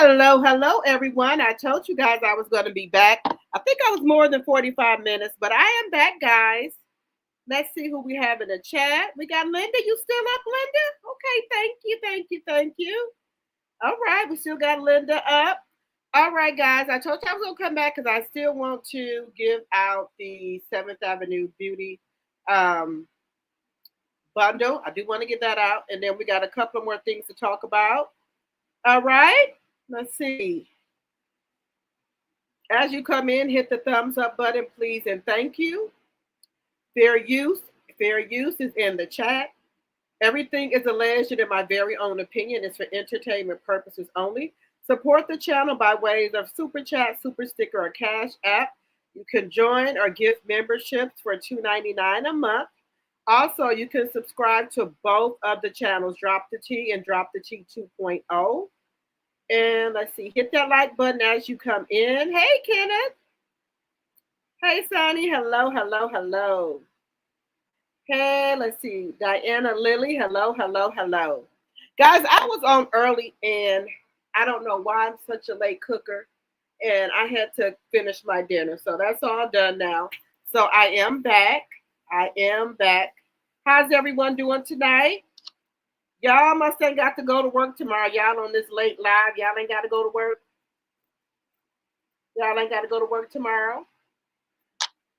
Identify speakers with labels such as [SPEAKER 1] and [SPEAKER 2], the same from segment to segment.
[SPEAKER 1] Hello, everyone. I told you guys I was going to be back. I think I was more than 45 minutes, but I am back, guys. Let's see who we have in the chat. We got Linda. You still up, Linda? Okay, thank you. All right, we still got Linda up. All right, guys. I told you I was going to come back because I still want to give out the 7th Avenue Beauty um, bundle. I do want to get that out. And then we got a couple more things to talk about. All right, let's see. As you come in, hit the thumbs up button, please, and thank you. Fair use. Fair use is in the chat. Everything is alleged in my very own opinion. It's for entertainment purposes only. Support the channel by ways of super chat, super sticker, or cash app. You can join or gift memberships for $2.99 a month. Also, you can subscribe to both of the channels, Drop the T and Drop the T 2.0. And let's see, hit that like button as you come in. Hey, Kenneth. Hey, Sonny. Hello. Hey, let's see. Diana Lily. Hello. Guys, I was on early and I don't know why I'm such a late cooker. And I had to finish my dinner. So that's all done now. So I am back. How's everyone doing tonight? Y'all must ain't got to go to work tomorrow. Y'all on this late live. Y'all ain't got to go to work. Y'all ain't got to go to work tomorrow.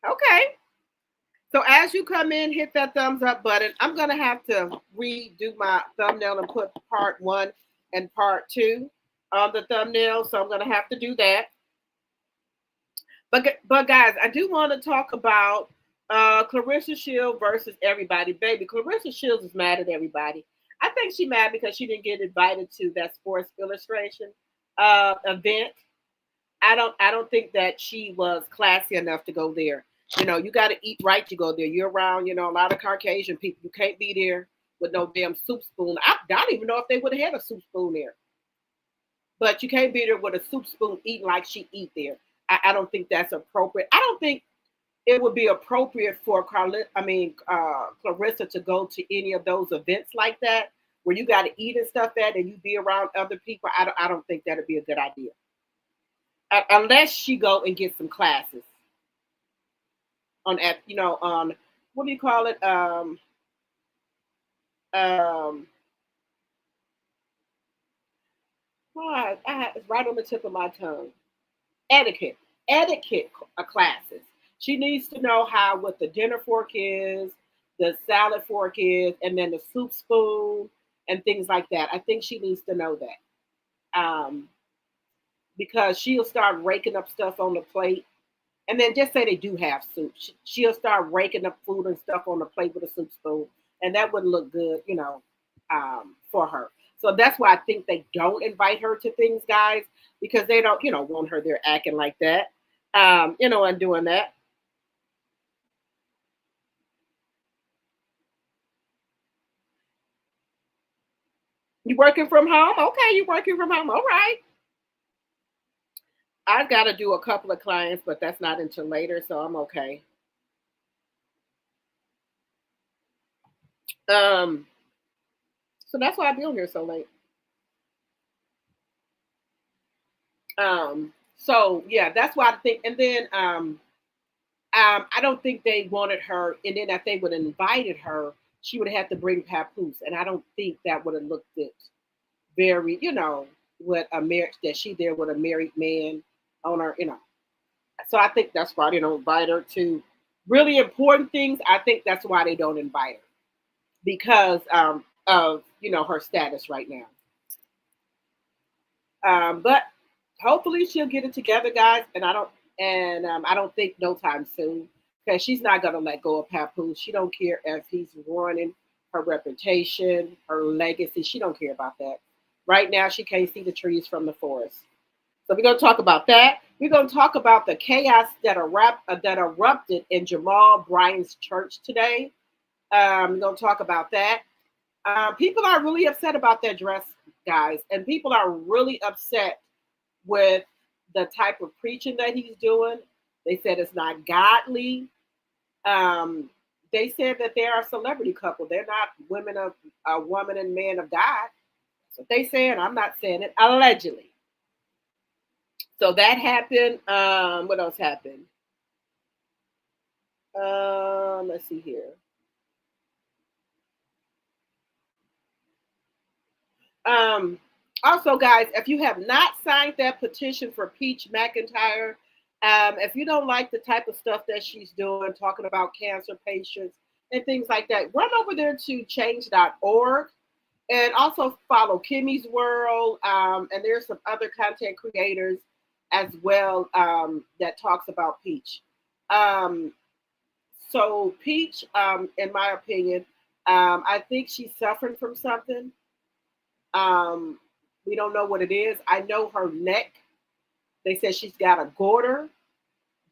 [SPEAKER 1] Okay. So as you come in, hit that thumbs up button. I'm going to have to redo my thumbnail and put part 1 and part 2 on the thumbnail. So I'm going to have to do that. But guys, I do want to talk about Claressa Shields versus everybody. Baby, Claressa Shields is mad at everybody. I think she's mad because she didn't get invited to that Sports Illustration event. I don't think that she was classy enough to go there. You know, you got to eat right to go there. You're around, a lot of Caucasian people. You can't be there with no damn soup spoon. I don't even know if they would have had a soup spoon there. But you can't be there with a soup spoon eating like she eat there. I don't think that's appropriate. I don't think it would be appropriate for Claressa to go to any of those events like that where you got to eat and stuff at and you be around other people. I don't think that would be a good idea. Unless she go and get some classes on what do you call it? It's right on the tip of my tongue. Etiquette classes. She needs to know what the dinner fork is, the salad fork is, and then the soup spoon and things like that. I think she needs to know that. Because she'll start raking up stuff on the plate. And then just say they do have soup. She'll start raking up food and stuff on the plate with a soup spoon. And that wouldn't look good, for her. So that's why I think they don't invite her to things, guys, because they don't, want her there acting like that, and doing that. You working from home? Okay, you working from home. All right. I've got to do a couple of clients, but that's not until later, so I'm okay. So that's why I be on here so late. So yeah, that's why I think. And then I don't think they wanted her. And then if they would have invited her, she would have had to bring papoose, and I don't think that would have looked it very, with a marriage that she there with a married man on her, So I think that's why they don't invite her to really important things. I think that's why they don't invite her because of her status right now. But hopefully she'll get it together, guys. And I don't think no time soon because she's not gonna let go of Papoose. She don't care if he's ruining her reputation, her legacy. She don't care about that. Right now, she can't see the trees from the forest. So we're going to talk about that. We're going to talk about the chaos that erupted in Jamal Bryant's church today. We're going to talk about that. People are really upset about that dress, guys. And people are really upset with the type of preaching that he's doing. They said it's not godly. They said that they're a celebrity couple. They're not a woman and man of God. That's what they say, and I'm not saying it. Allegedly. So that happened. What else happened? Let's see here. Um, Also, guys, if you have not signed that petition for Peach McIntyre, if you don't like the type of stuff that she's doing, talking about cancer patients and things like that, run over there to change.org and also follow Kimmy's World. And there's some other content creators as well that talks about Peach. Um, so Peach, in my opinion, I think she's suffering from something. Um, we don't know what it is. I know her neck. They said she's got a goiter,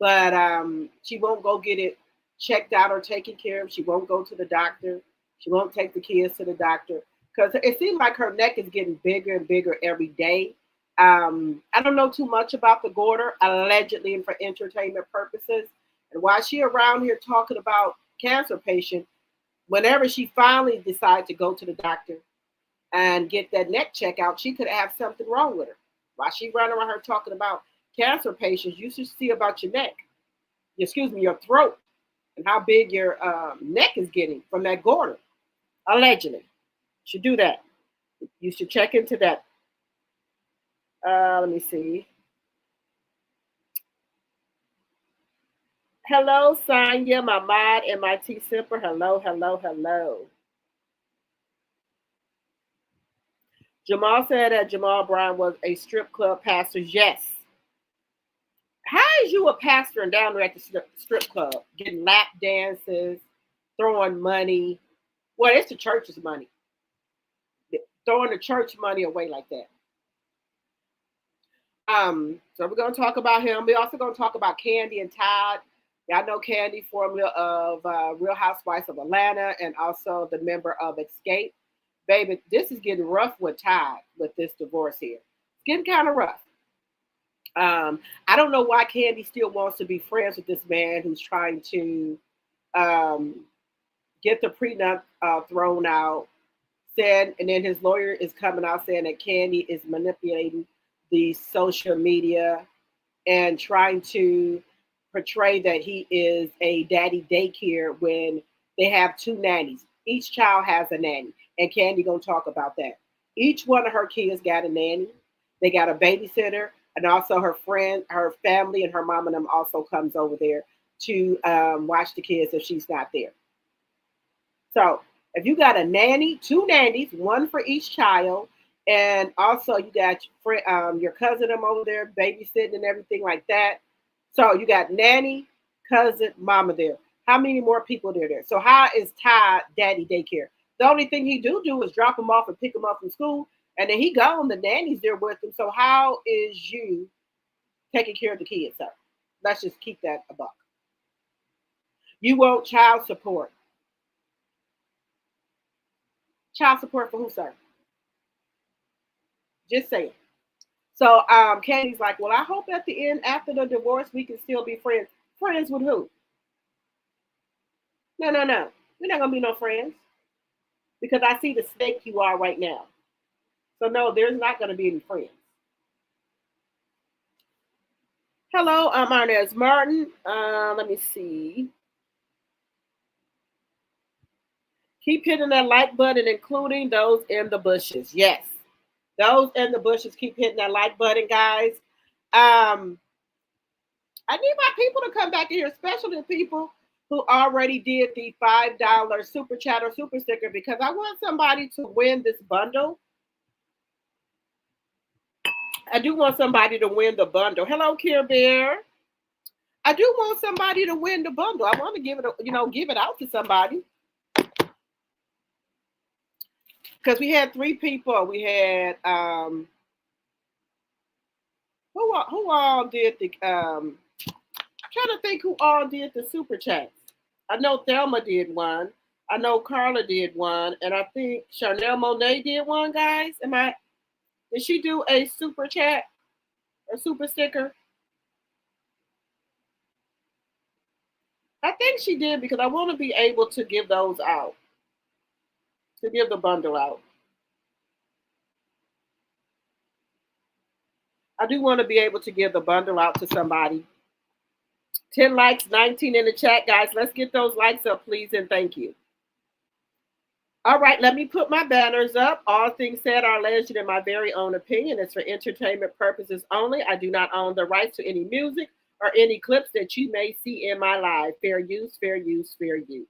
[SPEAKER 1] but she won't go get it checked out or taken care of. She won't go to the doctor. She won't take the kids to the doctor because it seems like her neck is getting bigger and bigger every day. I don't know too much about the goiter, allegedly and for entertainment purposes. And while she around here talking about cancer patient, whenever she finally decides to go to the doctor and get that neck check out, she could have something wrong with her. While she running around her talking about cancer patients, you should see about your neck, excuse me, your throat, and how big your neck is getting from that goiter. Allegedly, you should do that. You should check into that. Let me see. Hello, Sonya, my mod, and my T Simper. Hello, hello, hello. Jamal said that Jamal Brown was a strip club pastor. Yes. How is you a pastor and down there at the strip club getting lap dances, throwing money? Well, it's the church's money. Throwing the church money away like that. So we're gonna talk about him. We're also gonna talk about KENDI and TODD. Y'all know KENDI, formerly of Real Housewives of Atlanta, and also the member of Escape. Baby, this is getting rough with TODD with this divorce here. It's getting kind of rough. I don't know why KENDI still wants to be friends with this man who's trying to um, get the prenup thrown out. Said, and then his lawyer is coming out saying that KENDI is manipulating the social media and trying to portray that he is a daddy daycare when they have two nannies. Each child has a nanny, and KENDI gonna talk about that. Each one of her kids got a nanny. They got a babysitter, and also her friend, her family, and her mom and them also comes over there to watch the kids if she's not there. So if you got a nanny, two nannies, one for each child, and also you got your cousin them over there babysitting and everything like that. So you got nanny, cousin, mama there. How many more people are there? So how is TODD daddy daycare? The only thing he do is drop them off and pick them up from school, and then he gone. The nanny's there with him. So how is you taking care of the kids, sir? Let's just keep that a buck. You want child support. Child support for who, sir? Just saying. So KENDI's like, well, I hope at the end, after the divorce, we can still be friends. Friends with who? No, no, no. We're not gonna be no friends because I see the snake you are right now. So no, there's not gonna be any friends. Hello, I'm Arnez Martin. Let me see. Keep hitting that like button, including those in the bushes. Yes, those in the bushes. Keep hitting that like button, guys. I need my people to come back in here, especially the people who already did the $5 super chat or super sticker, because I want somebody to win this bundle. I do want somebody to win the bundle. Hello, Care Bear. I do want somebody to win the bundle. I want to give it, give it out to somebody. Because we had 3 people. We had who all did the trying to think who all did the super chats. I know Thelma did one. I know Carla did one, and I think Chanel Monet did one. Guys, did she do a super chat or super sticker? I think she did because I want to be able to give those out, to give the bundle out. I do want to be able to give the bundle out to somebody. 10 likes, 19 in the chat, guys. Let's get those likes up, please, and thank you. All right, let me put my banners up. All things said are alleged in my very own opinion. It's for entertainment purposes only. I do not own the rights to any music or any clips that you may see in my live. Fair use, fair use, fair use.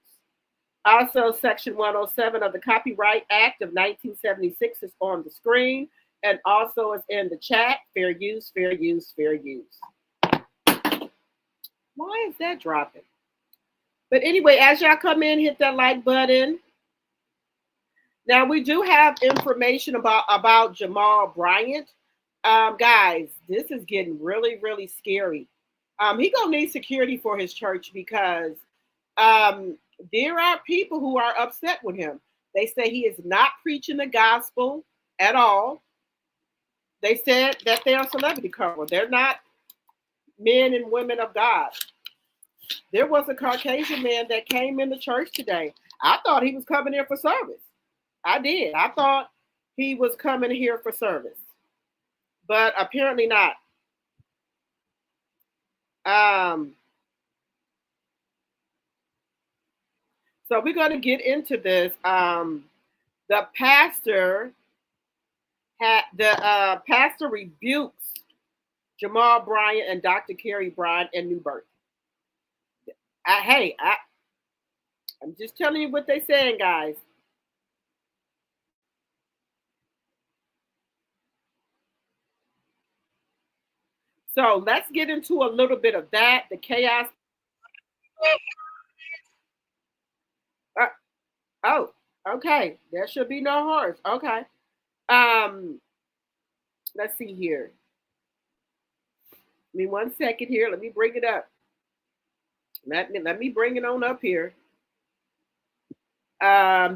[SPEAKER 1] Also, Section 107 of the Copyright Act of 1976 is on the screen and also is in the chat. Fair use, fair use, fair use. Why is that dropping? But anyway, as y'all come in, hit that like button. Now, we do have information about Jamal Bryant. Guys, this is getting really, really scary. He gonna need security for his church because there are people who are upset with him. They say he is not preaching the gospel at all. They said that they are celebrity couple. They're not men and women of God. There was a Caucasian man that came into church today. I thought he was coming in for service. I did. I thought he was coming here for service, but apparently not. So we're going to get into this. The pastor rebukes Jamal Bryant and Dr. Carrie Bryant in New Birth. I'm just telling you what they're saying, guys. So let's get into a little bit of that, the chaos. Oh, okay. There should be no horse. Okay. Let's see here. Give me 1 second here. Let me bring it up. Let me bring it on up here.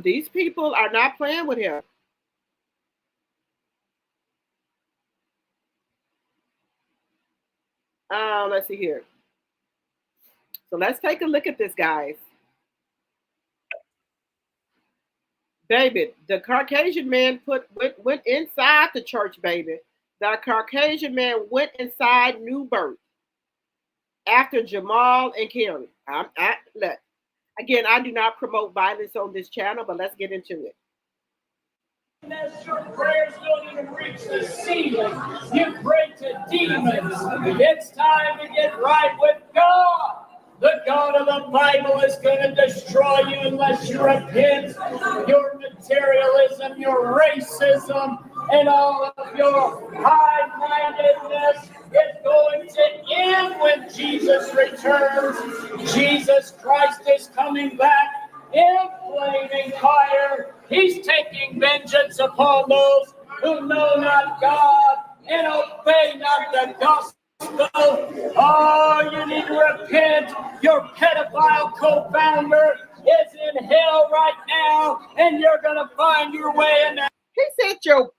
[SPEAKER 1] These people are not playing with him. Let's see here. So let's take a look at this, guys. Baby, the Caucasian man went inside the church, baby. The Caucasian man went inside New Birth after Jamal and Carrie. Look, again, I do not promote violence on this channel, but let's get into it.
[SPEAKER 2] As your prayers don't even reach the ceiling, you pray to demons. It's time to get right with God. The God of the Bible is going to destroy you unless you repent. Your materialism, your racism, and all of your high-mindedness is going to end when Jesus returns. Jesus Christ is coming back in flaming fire. He's taking vengeance upon those who know not God and obey not the gospel. Oh, you need to repent. Your pedophile co-founder is in hell right now, and you're going to find your way in there.
[SPEAKER 1] He said your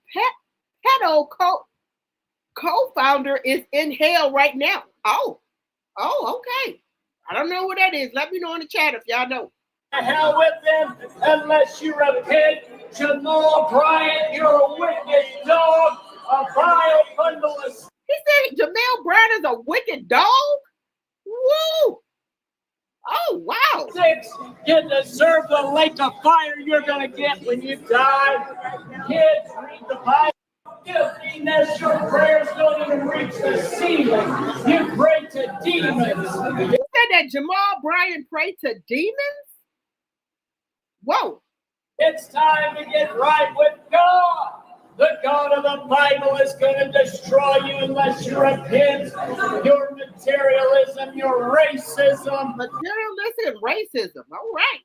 [SPEAKER 1] pedo co-founder is in hell right now. Oh, okay. I don't know what that is. Let me know in the chat if y'all know.
[SPEAKER 2] Hell with them unless you repent. Jamal Bryant, you're a wicked dog, a vile bundle of...
[SPEAKER 1] He said Jamal Bryant is a wicked dog? Woo! Oh, wow.
[SPEAKER 2] 6, you deserve the lake of fire you're going to get when you die. Kids, read the Bible. As your prayers don't even reach the ceiling, you pray to demons.
[SPEAKER 1] You said that Jamal Bryant prayed to demons? Whoa.
[SPEAKER 2] It's time to get right with God. The God of the Bible is going to destroy you unless you repent. Your materialism, your racism.
[SPEAKER 1] Materialism, racism. All right.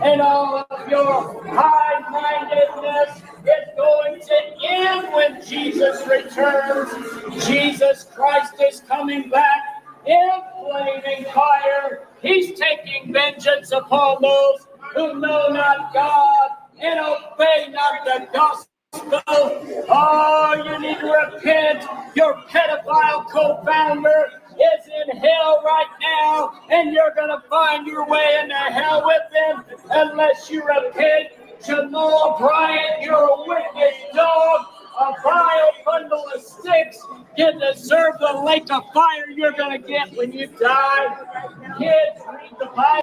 [SPEAKER 2] And all of your high-mindedness is going to end when Jesus returns. Jesus Christ is coming back in flaming fire. He's taking vengeance upon those who know not God and obey not the gospel. Oh, you need to repent. Your pedophile co-founder is in hell right now, and you're going to find your way into hell with them unless you repent. Jamal Bryant, you're a wicked dog, a vile lake of fire you're going to get when you die. Kids, read the Bible.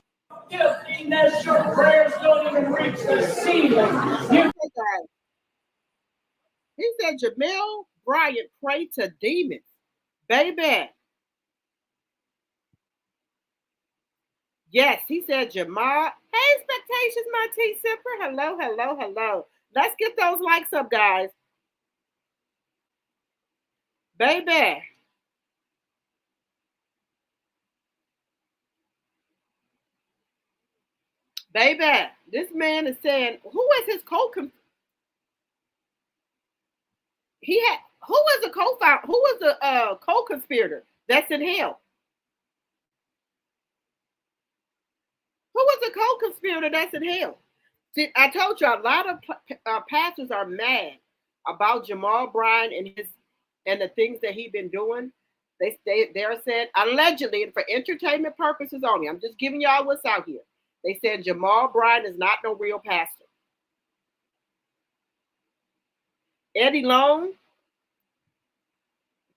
[SPEAKER 2] Guiltiness, your prayers don't even reach the ceiling.
[SPEAKER 1] He said, JAMWL, Brayant, pray to demons. Baby. Yes, he said, Jamal. Hey, expectations, my tea sipper. Hello, hello, hello. Let's get those likes up, guys. Baby. Baby, this man is saying, who is his who is the co-founder? Who is the co-conspirator that's in hell? Who is the co-conspirator that's in hell? See, I told you a lot of pastors are mad about Jamal Bryant and the things that he's been doing. They're said allegedly and for entertainment purposes only. I'm just giving y'all what's out here. They said Jamal Bryant is not no real pastor. Eddie Long,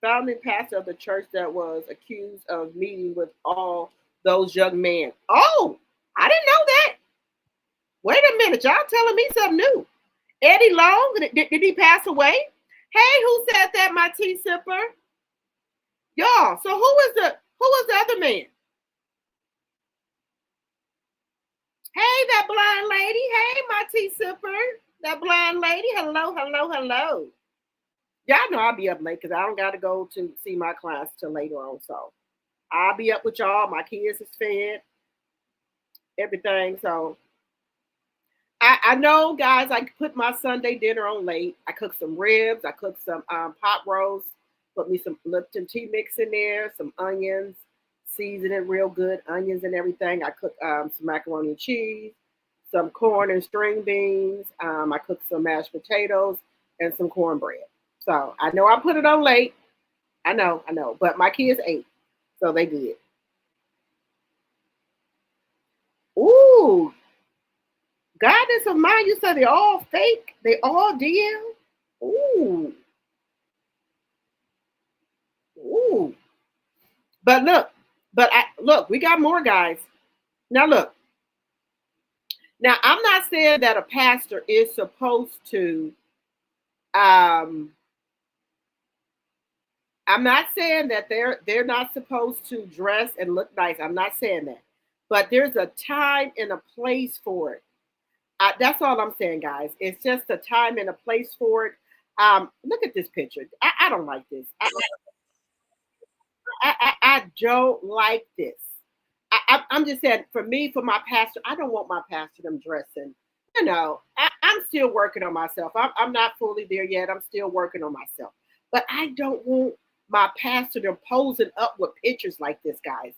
[SPEAKER 1] founding pastor of the church that was accused of meeting with all those young men. Oh, I didn't know that. Wait a minute, y'all telling me something new. Eddie Long, did he pass away? Hey, who said that, my tea sipper? Y'all, so who was the other man? Hey, that blind lady. Hey, my tea sipper. That blind lady. Hello, hello, hello. Y'all know I'll be up late because I don't got to go to see my clients till later on. So I'll be up with y'all. My kids is fed. Everything. So I know, guys, I put my Sunday dinner on late. I cooked some ribs. I cooked some pot roast. Put me some Lipton tea mix in there. Some onions. Season it real good. Onions and everything. I cooked some macaroni and cheese. Some corn and string beans. I cooked some mashed potatoes and some cornbread. So I know I put it on late. I know. But my kids ate. So they good. Ooh. Goddess of mine, you said they all fake? They all DL? Ooh. Ooh. But look, we got more guys. Now look. Now I'm not saying that a pastor is supposed to I'm not saying that they're not supposed to dress and look nice. I'm not saying that. But there's a time and a place for it. That's all I'm saying, guys. It's just a time and a place for it. Look at this picture. I don't like this. I don't like this. I'm just saying, for me, for my pastor, I don't want my pastor them dressing. You know, I'm still working on myself. I'm not fully there yet. I'm still working on myself. But I don't want my pastor them posing up with pictures like this, guys.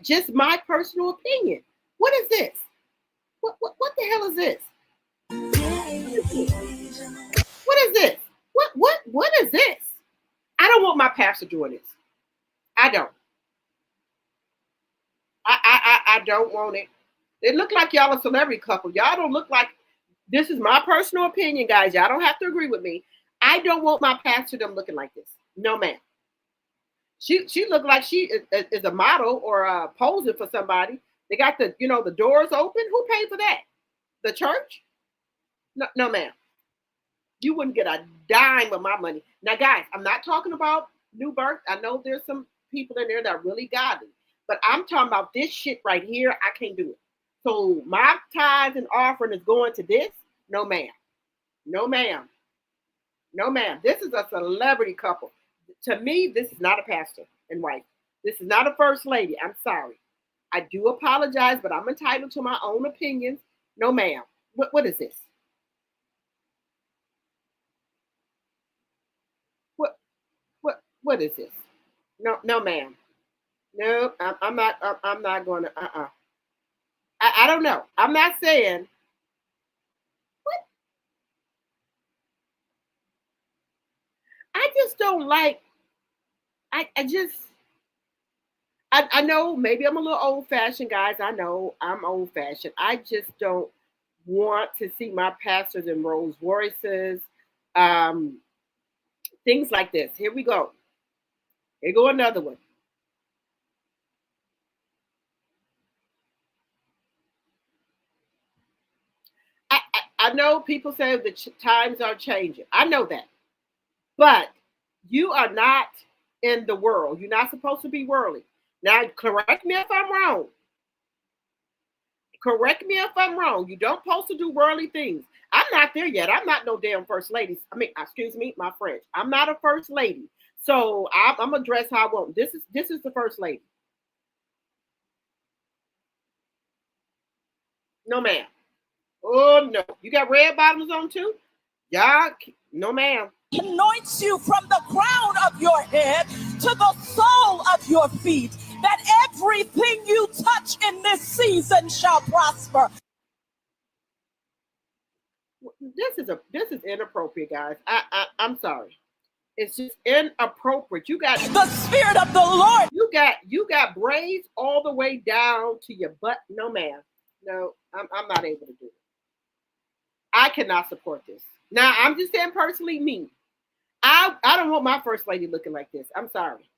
[SPEAKER 1] Just my personal opinion. What is this? What the hell is this? What is this? What is this? I don't want my pastor doing this. I don't. I don't want it. It look like y'all a celebrity couple. Y'all don't look like, this is my personal opinion, guys. Y'all don't have to agree with me. I don't want my pastor them looking like this. No, ma'am. She looked like she is a model or posing for somebody. They got the doors open. Who paid for that? The church? No, ma'am. You wouldn't get a dime of my money. Now, guys, I'm not talking about new birth. I know there's some people in there that are really godly, but I'm talking about this shit right here. I can't do it. So my tithes and offering is going to this? No, ma'am. No, ma'am. No, ma'am. This is a celebrity couple. To me, this is not a pastor and wife. This is not a first lady. I'm sorry. I do apologize, but I'm entitled to my own opinions. No, ma'am. What is this? What is this? No, ma'am. No, I'm not going to. I don't know. I'm not saying. What? I just don't like. I know maybe I'm a little old fashioned, guys. I know I'm old fashioned. I just don't want to see my pastors in Rolls Royces, things like this. Here we go. Here go another one. I know people say the times are changing. I know that. But you are not in the world. You're not supposed to be worldly. Now, correct me if I'm wrong. Correct me if I'm wrong. You don't supposed to do worldly things. I'm not there yet. I'm not no damn first lady. I mean, excuse me, my French. I'm not a first lady. So I'm gonna dress how I want. This is the first lady. No, ma'am. Oh no. You got red bottoms on too? Y'all, no, ma'am.
[SPEAKER 3] Anoints you from the crown of your head to the sole of your feet, that everything you touch in this season shall prosper.
[SPEAKER 1] This is inappropriate, guys. I'm sorry. It's just inappropriate. You got
[SPEAKER 3] the Spirit of the Lord.
[SPEAKER 1] You got braids all the way down to your butt. No, ma'am. No, I'm not able to do it. I cannot support this. Now, I'm just saying personally, me. I don't want my first lady looking like this. I'm sorry.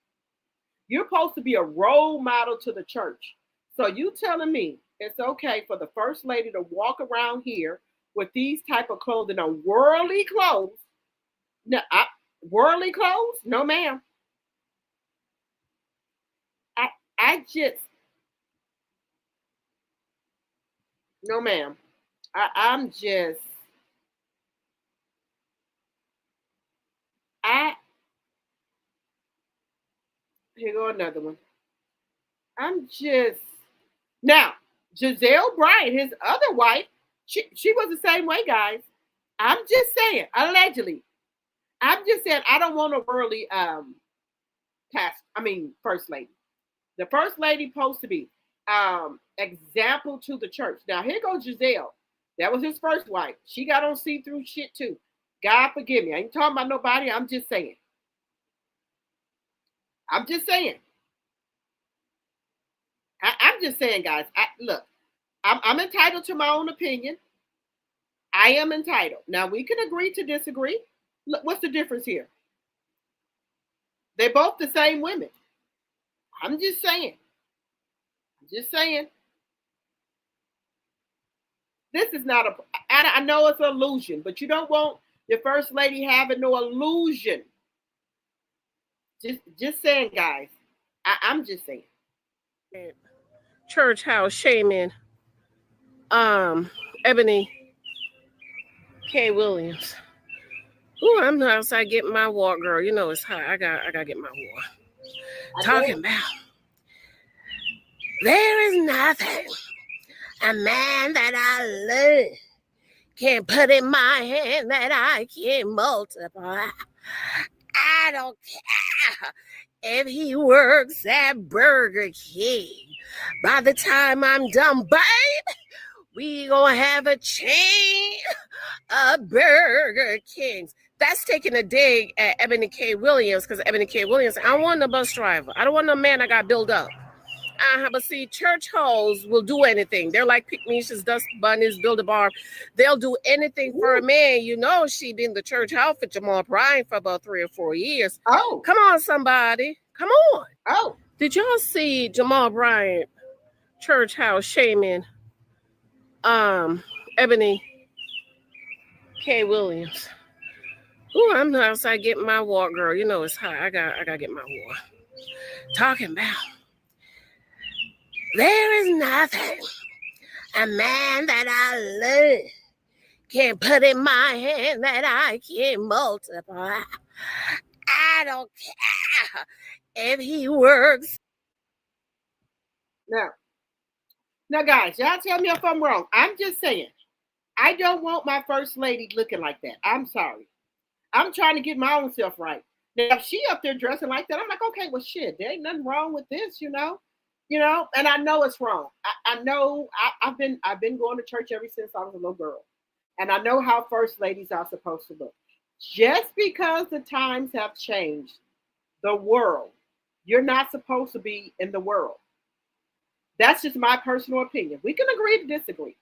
[SPEAKER 1] You're supposed to be a role model to the church. So you telling me it's okay for the first lady to walk around here with these type of clothing on, worldly clothes? No, worldly clothes? No, ma'am. I just, no, ma'am. I'm just, here go another one. I'm just, now, Giselle Bryant, his other wife, she was the same way, guys. I'm just saying, allegedly. I'm just saying, I don't want a worldly first lady. The first lady supposed to be example to the church. Now, here goes Giselle. That was his first wife. She got on see-through shit too. God forgive me. I ain't talking about nobody. I'm just saying. I'm just saying, guys. Look, I'm entitled to my own opinion. I am entitled. Now, we can agree to disagree. Look, what's the difference here? They're both the same women. I'm just saying. This is not I know it's an illusion, but you don't want your first lady having no illusion. Just saying, guys. I'm just saying.
[SPEAKER 4] Church house shaming Ebony K. Williams. Ooh, I'm outside getting my walk, girl. You know it's hot. I gotta get my walk. Talking about there is nothing a man that I love can put in my hand that I can multiply. I don't care if he works at Burger King. By the time I'm done, babe, we gonna have a chain of Burger Kings. That's taking a dig at Ebony K. Williams, because Ebony K. Williams, I don't want no bus driver. I don't want no man I got built up. But see, church hoes will do anything. They're like Pygmies, Dust Bunnies, Build-A-Bar. They'll do anything for a man. You know, she been the church house for Jamal Bryant for about 3 or 4 years.
[SPEAKER 1] Oh.
[SPEAKER 4] Come on, somebody. Come on.
[SPEAKER 1] Oh.
[SPEAKER 4] Did y'all see Jamal Bryant church house shaming Ebony K. Williams? Ooh, I'm outside getting my walk, girl. You know it's hot. I gotta get my walk. Talking about there is nothing a man that I love can put in my hand that I can multiply. I don't care if he works.
[SPEAKER 1] Now, guys, y'all tell me if I'm wrong. I'm just saying, I don't want my first lady looking like that. I'm sorry. I'm trying to get my own self right. Now, if she up there dressing like that, I'm like, okay, well, shit, there ain't nothing wrong with this, you know, and I know it's wrong. I know I've been going to church ever since I was a little girl, and I know how first ladies are supposed to look. Just because the times have changed, the world, you're not supposed to be in the world. That's just my personal opinion. We can agree to disagree.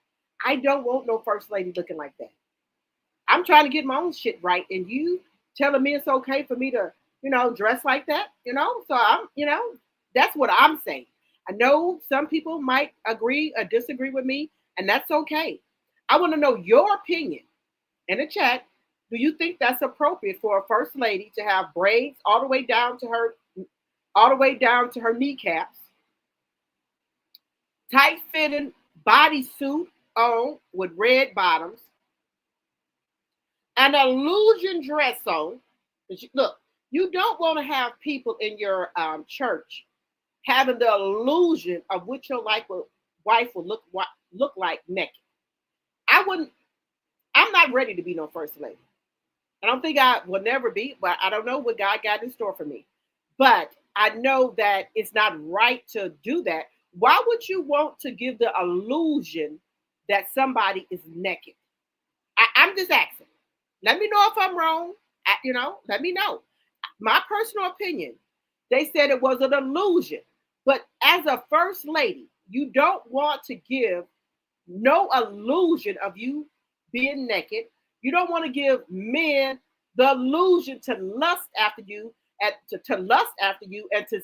[SPEAKER 1] I don't want no first lady looking like that. I'm trying to get my own shit right, and you telling me it's okay for me to dress like that, So I'm, that's what I'm saying. I know some people might agree or disagree with me, and that's okay. I want to know your opinion in the chat. Do you think that's appropriate for a first lady to have braids all the way down to her kneecaps, tight fitting bodysuit on with red bottoms, an illusion dress on? Look, you don't want to have people in your church having the illusion of what your wife will look like naked. I'm not ready to be no first lady. I don't think I will never be, but I don't know what God got in store for me. But I know that it's not right to do that. Why would you want to give the illusion that somebody is naked? I'm just asking. Let me know if I'm wrong. Let me know. My personal opinion, they said it was an illusion. But as a first lady, you don't want to give no illusion of you being naked. You don't want to give men the illusion to lust after you, and to lust after you, and to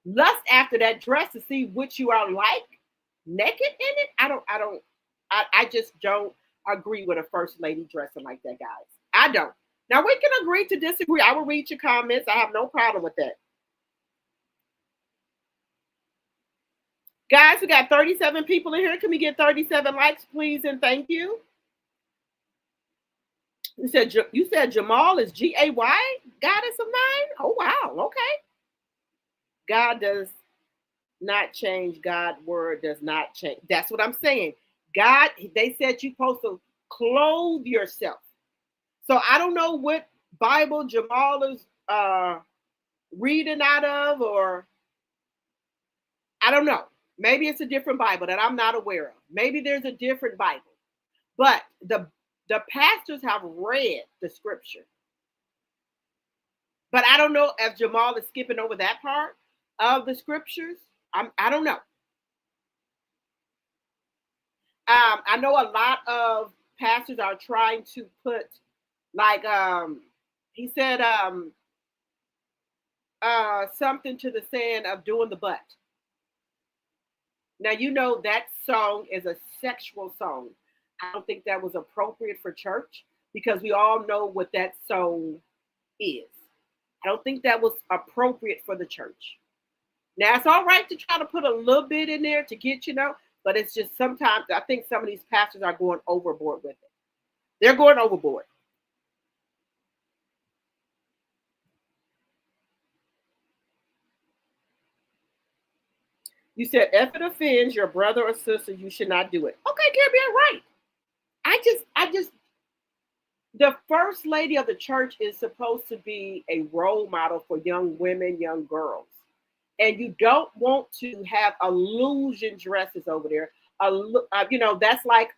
[SPEAKER 1] lust after that dress to see what you are like naked in it. I just don't agree with a first lady dressing like that, guys. I don't. Now we can agree to disagree. I will read your comments. I have no problem with that. Guys, we got 37 people in here. Can we get 37 likes, please, and thank you? You said Jamal is G-A-Y, Goddess of Nine? Oh, wow, okay. God does not change. God's word does not change. That's what I'm saying. God, they said you're supposed to clothe yourself. So I don't know what Bible Jamal is reading out of, or I don't know. Maybe it's a different Bible that I'm not aware of. Maybe there's a different Bible. But the pastors have read the scripture. But I don't know if Jamal is skipping over that part of the scriptures. I don't know. I know a lot of pastors are trying to put, like, he said something to the saying of doing the butt. Now, that song is a sexual song. I don't think that was appropriate for church, because we all know what that song is. I don't think that was appropriate for the church. Now, it's all right to try to put a little bit in there to get, but it's just sometimes I think some of these pastors are going overboard with it. They're going overboard. You said, if it offends your brother or sister, you should not do it. Okay, Gabby, you're right. I just, the first lady of the church is supposed to be a role model for young women, young girls. And you don't want to have illusion dresses over there. That's like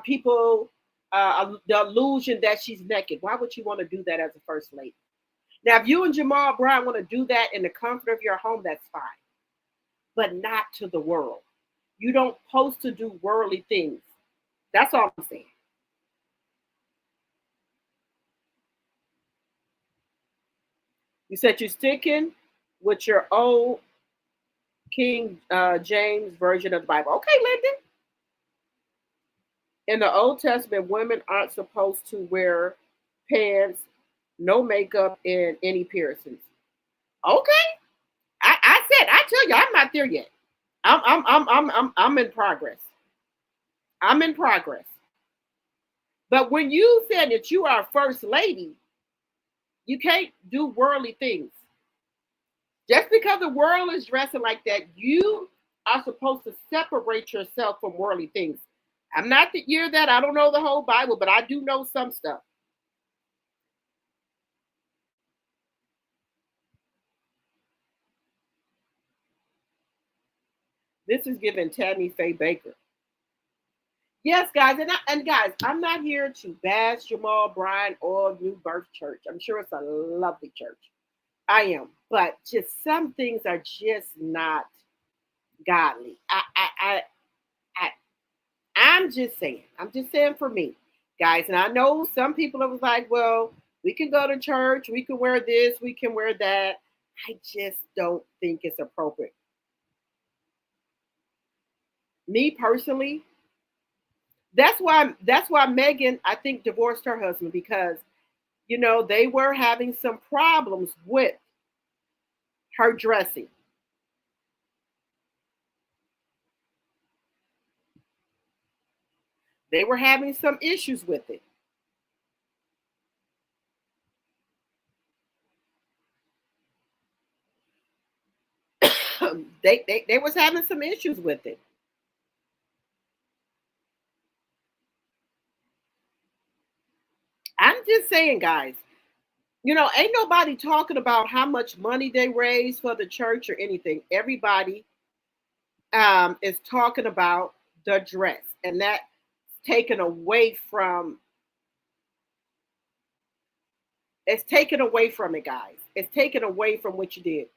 [SPEAKER 1] people, the illusion that she's naked. Why would you want to do that as a first lady? Now, if you and Jamal Bryan want to do that in the comfort of your home, that's fine. But not to the world. You don't supposed to do worldly things. That's all I'm saying. You said you're sticking with your old King James version of the Bible. Okay, Lyndon. In the Old Testament, women aren't supposed to wear pants, no makeup, and any piercings. Okay. I tell you, I'm not there yet. I'm in progress. I'm in progress. But when you said that you are a first lady, you can't do worldly things. Just because the world is dressing like that, you are supposed to separate yourself from worldly things. I'm not the year that I don't know the whole Bible, but I do know some stuff. This is giving Tammy Faye Baker. Yes, guys, and guys, I'm not here to bash Jamal Bryan or New Birth Church. I'm sure it's a lovely church. I am, but just some things are just not godly. I'm just saying for me, guys, and I know some people are like, well, We can go to church. We can wear this. We can wear that. I just don't think it's appropriate. Me personally, that's why Megan, I think, divorced her husband, because they were having some problems with her dressing. They were having some issues with it. They was having some issues with it. I'm just saying, guys, ain't nobody talking about how much money they raise for the church or anything. Everybody is talking about the dress, and that's taken away from it's taken away from it, guys. It's taken away from what you did.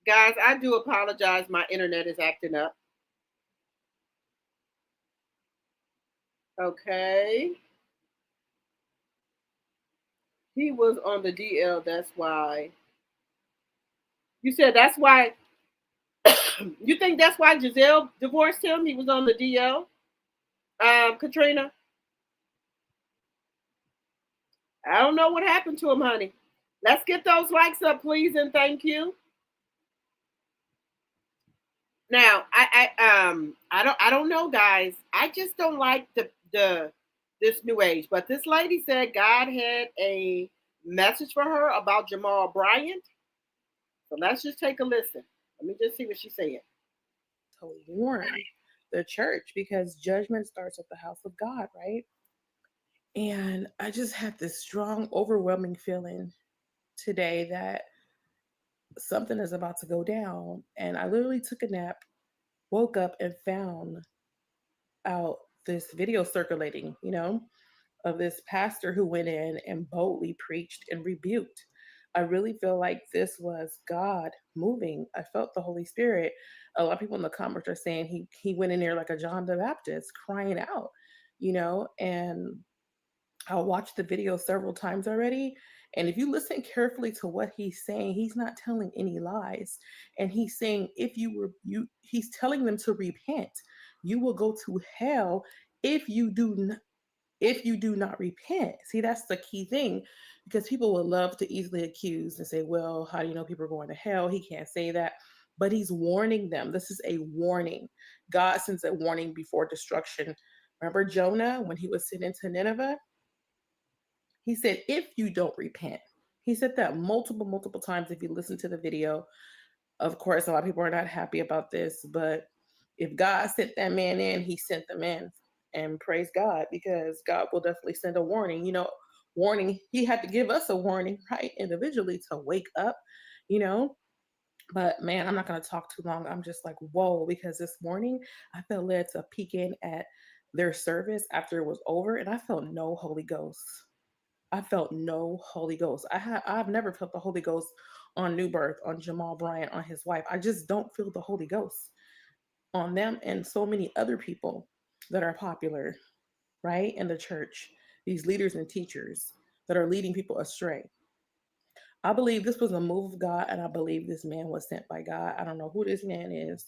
[SPEAKER 1] Guys, I do apologize. My internet is acting up. Okay. He was on the DL. That's why. You said that's why. You think that's why Giselle divorced him? He was on the DL. Katrina, I don't know what happened to him, honey. Let's get those likes up, please, and thank you. Now, I don't know, guys. I just don't like the this new age. But this lady said God had a message for her about Jamal Bryant. So let's just take a listen. Let me just see what she said.
[SPEAKER 5] Totally warn the church, because judgment starts at the house of God, right? And I just had this strong, overwhelming feeling today that something is about to go down. And I literally took a nap, woke up, and found out this video circulating, of this pastor who went in and boldly preached and rebuked. I really feel like this was God moving. I felt the Holy Spirit. A lot of people in the comments are saying he went in there like a John the Baptist crying out, and I watched the video several times already. And if you listen carefully to what he's saying, he's not telling any lies. And he's saying, he's telling them to repent. You will go to hell if you do not repent. See, that's the key thing, because people would love to easily accuse and say, well, how do you know people are going to hell? He can't say that. But he's warning them. This is a warning. God sends a warning before destruction. Remember Jonah when he was sent into Nineveh? He said, if you don't repent. He said that multiple times. If you listen to the video, of course, a lot of people are not happy about this, but if God sent that man in, he sent them in. And praise God, because God will definitely send a warning. Warning, he had to give us a warning, right? Individually, to wake up, But man, I'm not going to talk too long. I'm just like, whoa, because this morning I felt led to peek in at their service after it was over, and I felt no Holy Ghost. I felt no Holy Ghost. I've never felt the Holy Ghost on New Birth, on Jamal Bryant, on his wife. I just don't feel the Holy Ghost on them and so many other people that are popular, right, in the church. These leaders and teachers that are leading people astray. I believe this was a move of God, and I believe this man was sent by God. I don't know who this man is,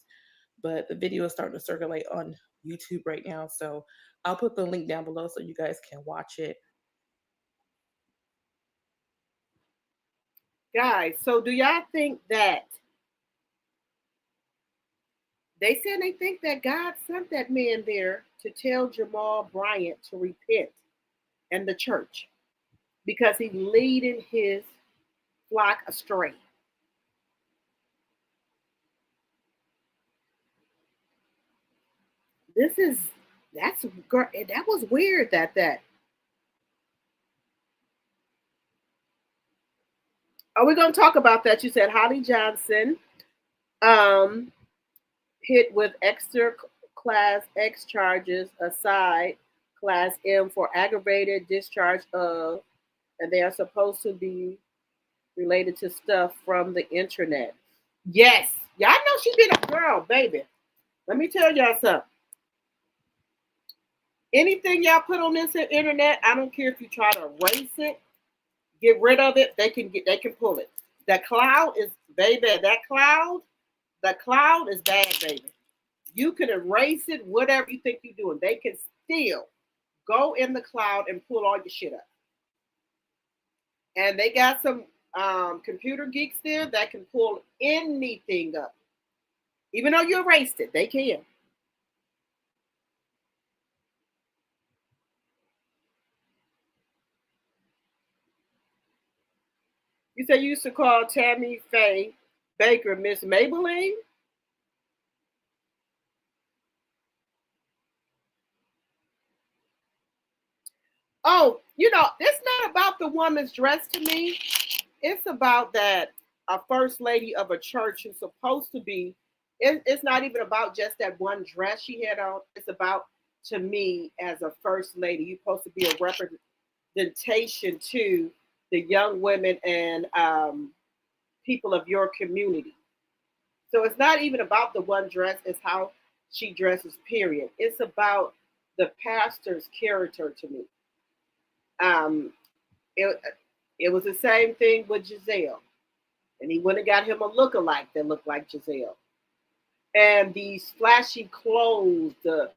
[SPEAKER 5] but the video is starting to circulate on YouTube right now. So I'll put the link down below so you guys can watch it.
[SPEAKER 1] Guys, so do y'all think that they think that God sent that man there to tell Jamal Bryant to repent and the church because he's leading his flock astray? That was weird that Are we going to talk about that? You said Holly Johnson hit with extra class X charges aside class M for aggravated discharge of, and they are supposed to be related to stuff from the internet. Yes, y'all know she been a girl, baby. Let me tell y'all something. Anything y'all put on this internet, I don't care if you try to erase it, get rid of it, they can pull it. The cloud is, baby, the cloud is bad, baby. You can erase it, whatever you think you're doing. They can still go in the cloud and pull all your shit up. And they got some computer geeks there that can pull anything up. Even though you erased it, they can. You said you used to call Tammy Faye Baker Miss Maybelline? Oh, it's not about the woman's dress to me. It's about that a first lady of a church is supposed to be. It's not even about just that one dress she had on. It's about, to me, as a first lady, you're supposed to be a representation to the young women and people of your community. So it's not even about the one dress, it's how she dresses, period. It's about the pastor's character to me. It was the same thing with Giselle. And he went and got him a lookalike that looked like Giselle. And these flashy clothes, the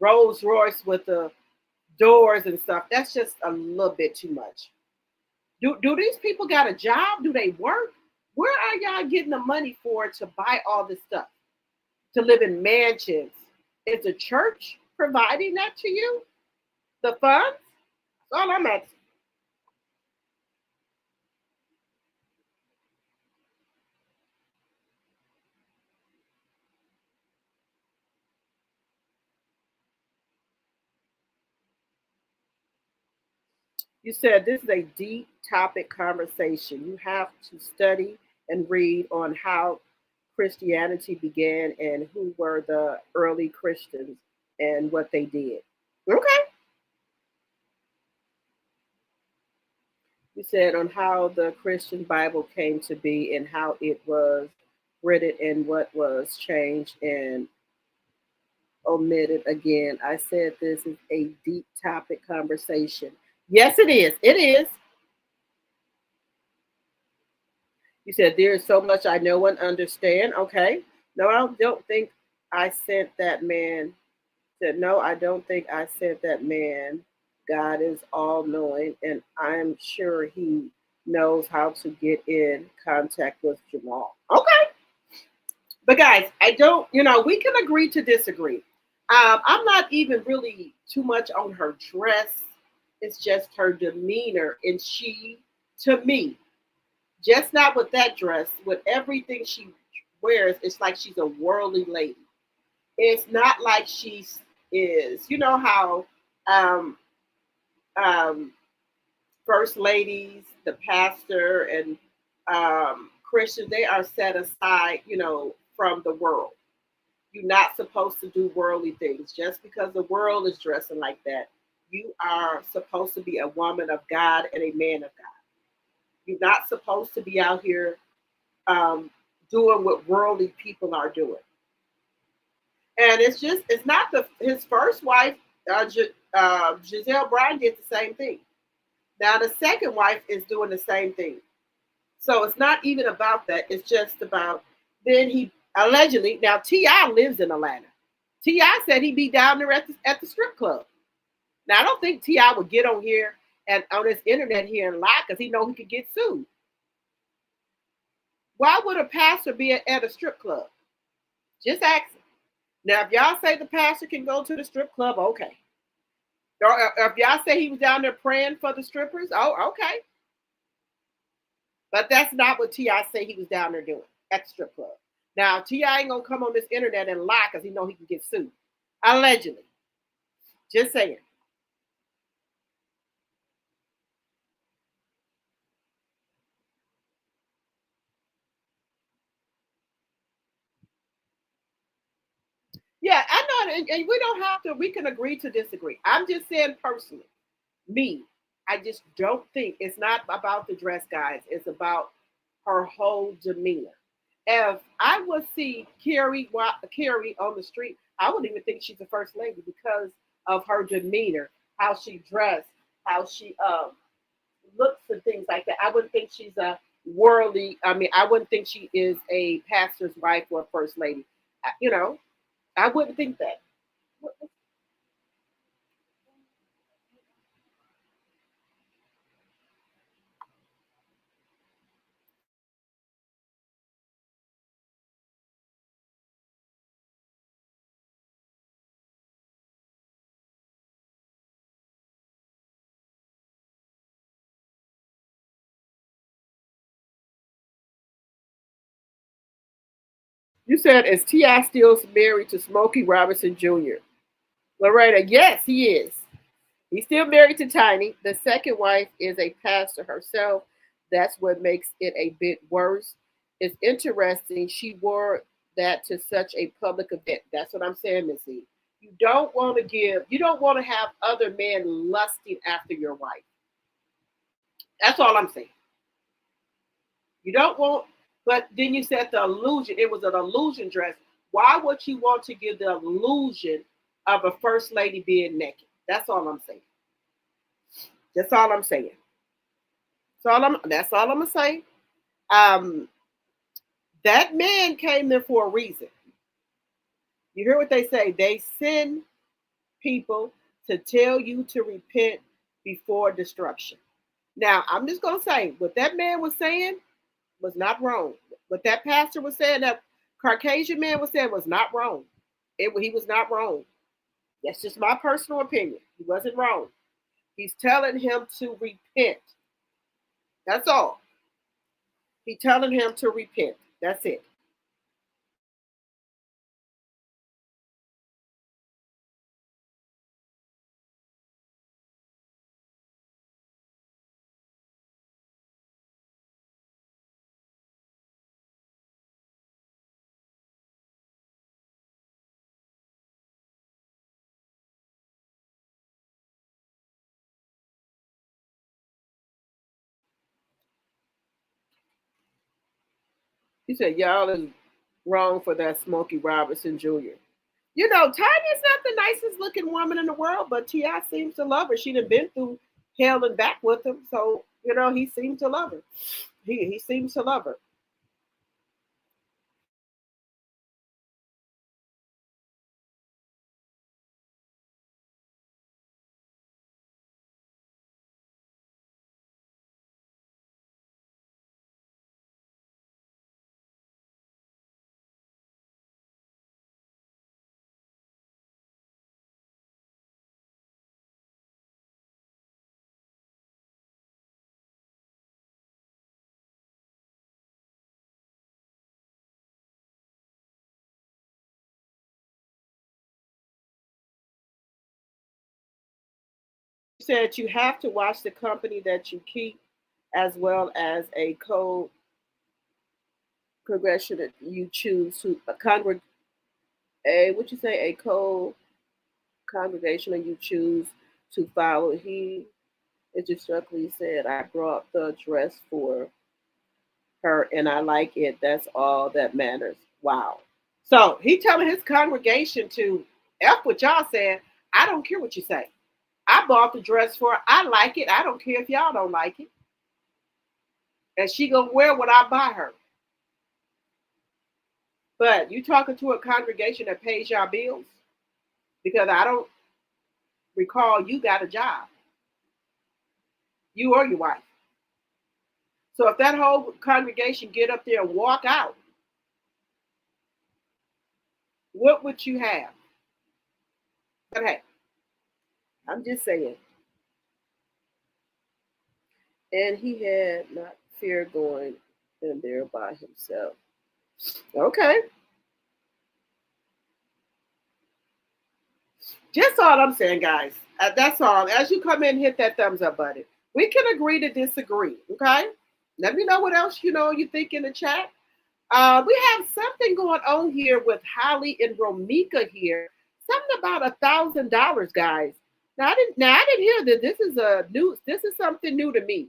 [SPEAKER 1] Rolls Royce with the doors and stuff, that's just a little bit too much. Do these people got a job? Do they work? Where are y'all getting the money for to buy all this stuff? To live in mansions? Is the church providing that to you? The funds? That's all I'm asking. You said this is a deep topic conversation. You have to study and read on how Christianity began and who were the early Christians and what they did. Okay. You said on how the Christian Bible came to be and how it was written and what was changed and omitted again. I said this is a deep topic conversation. Yes, it is. It is. You said there is so much I know and understand. Okay. No, I don't think I sent that man. Said no, I don't think I sent that man. God is all knowing, and I'm sure he knows how to get in contact with Jamal. Okay. But guys, I don't, we can agree to disagree. I'm not even really too much on her dress. It's just her demeanor. And she, to me, just not with that dress, with everything she wears, it's like she's a worldly lady. It's not like she is, you know how um, um, first ladies, the pastor, and Christians, they are set aside, from the world. You're not supposed to do worldly things just because the world is dressing like that. You are supposed to be a woman of God and a man of God. You're not supposed to be out here um, doing what worldly people are doing. And it's not his first wife, Giselle Bryan, did the same thing. Now the second wife is doing the same thing. So it's not even about that. It's just about then he allegedly, now T.I. lives in Atlanta. T.I. said he'd be down there at the strip club. Now I don't think T.I. would get on here and on this internet here and lie because he know he could get sued. Why would a pastor be at a strip club? Just asking. Now if y'all say the pastor can go to the strip club, okay. Or if y'all say he was down there praying for the strippers, oh, okay. But that's not what T.I. say he was down there doing at the strip club. Now, T.I. ain't going to come on this internet and lie because he know he can get sued. Allegedly. Just saying. Yeah, I know. And we don't have to, we can agree to disagree. I'm just saying personally, me, I just don't think it's not about the dress, guys. It's about her whole demeanor. If I would see Carrie on the street, I wouldn't even think she's the first lady because of her demeanor, how she dressed, how she looks and things like that. I wouldn't think she's a worldly. I mean, I wouldn't think she is a pastor's wife or a first lady. You know, I wouldn't think that. You said, is T.I. still married to Smokey Robinson Jr.? Loretta, yes, he is. He's still married to Tiny. The second wife is a pastor herself. That's what makes it a bit worse. It's interesting. She wore that to such a public event. That's what I'm saying, Missy. You don't want to have other men lusting after your wife. That's all I'm saying. You don't want, but then you said the illusion, it was an illusion dress. Why would you want to give the illusion of a first lady being naked? That's all I'm saying. That's all I'm saying. That's all I'm gonna say. Um, that man came there for a reason. You hear what they say? They send people to tell you to repent before destruction. Now, I'm just gonna say what that man was saying was not wrong. What that pastor was saying, that Caucasian man was saying, was not wrong. He was not wrong. That's just my personal opinion. He wasn't wrong. He's telling him to repent. That's all. He's telling him to repent. That's it. He said, y'all is wrong for that Smokey Robinson Jr. You know, Tanya's not the nicest looking woman in the world, but T.I. seems to love her. She'd have been through hell and back with him. So, you know, he seems to love her. He seems to love her. He said you have to watch the company that you keep as well as a congregation that you choose to a what you say a congregation that you choose to follow. He instructively said, I brought the dress for her and I like it. That's all that matters. Wow. So he telling his congregation to F what y'all saying. I don't care what you say. I bought the dress for her. I like it. I don't care if y'all don't like it. And she gonna wear what I buy her. But you talking to a congregation that pays y'all bills? Because I don't recall you got a job. You or your wife. So if that whole congregation get up there and walk out, what would you have? But hey, I'm just saying. And he had not fear going in there by himself. Okay. Just all I'm saying, guys. That's all. As you come in, hit that thumbs up button. We can agree to disagree. Okay. Let me know what else you think in the chat. We have something going on here with Holly and Romika here. Something about $1,000, guys. Now I didn't hear that. This is something new to me.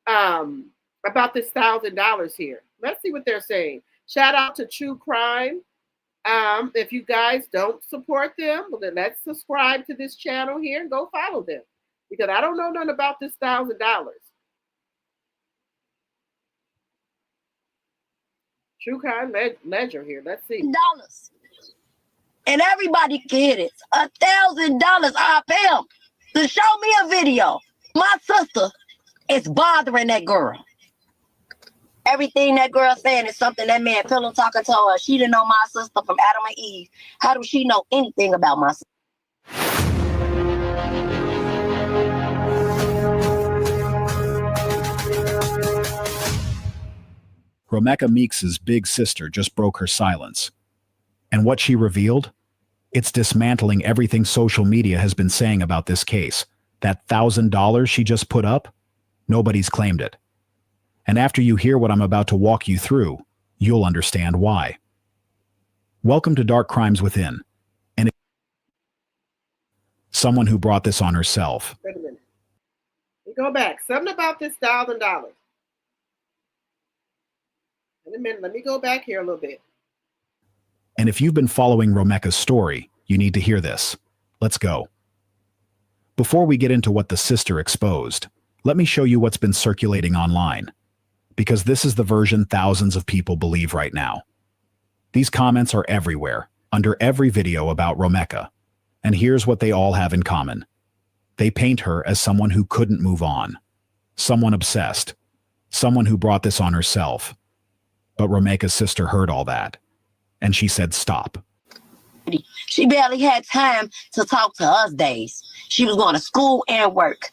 [SPEAKER 1] About this $1,000 here. Let's see what they're saying. Shout out to True Crime. If you guys don't support them, well, then let's subscribe to this channel here and go follow them. Because I don't know nothing about this $1,000. True Crime Ledger here. Let's see.
[SPEAKER 6] Dollars. And everybody can hit it. $1,000 I pay them to show me a video. My sister is bothering that girl. Everything that girl saying is something that man pillow talking to her. She didn't know my sister from Adam and Eve. How does she know anything about my sister?
[SPEAKER 7] Romeka Meeks' big sister just broke her silence. And what she revealed? It's dismantling everything social media has been saying about this case. That $1,000 she just put up, nobody's claimed it. And after you hear what I'm about to walk you through, you'll understand why. Welcome to Dark Crimes Within. And someone who brought this on herself.
[SPEAKER 1] Wait a minute. We go back. Something about this $1,000. In a minute, let me go back here a little bit.
[SPEAKER 7] And if you've been following Romeka's story, you need to hear this. Let's go. Before we get into what the sister exposed, let me show you what's been circulating online. Because this is the version thousands of people believe right now. These comments are everywhere, under every video about Romeka. And here's what they all have in common. They paint her as someone who couldn't move on. Someone obsessed. Someone who brought this on herself. But Romeka's sister heard all that. And she said stop.
[SPEAKER 6] She barely had time to talk to us days. She was going to school and work.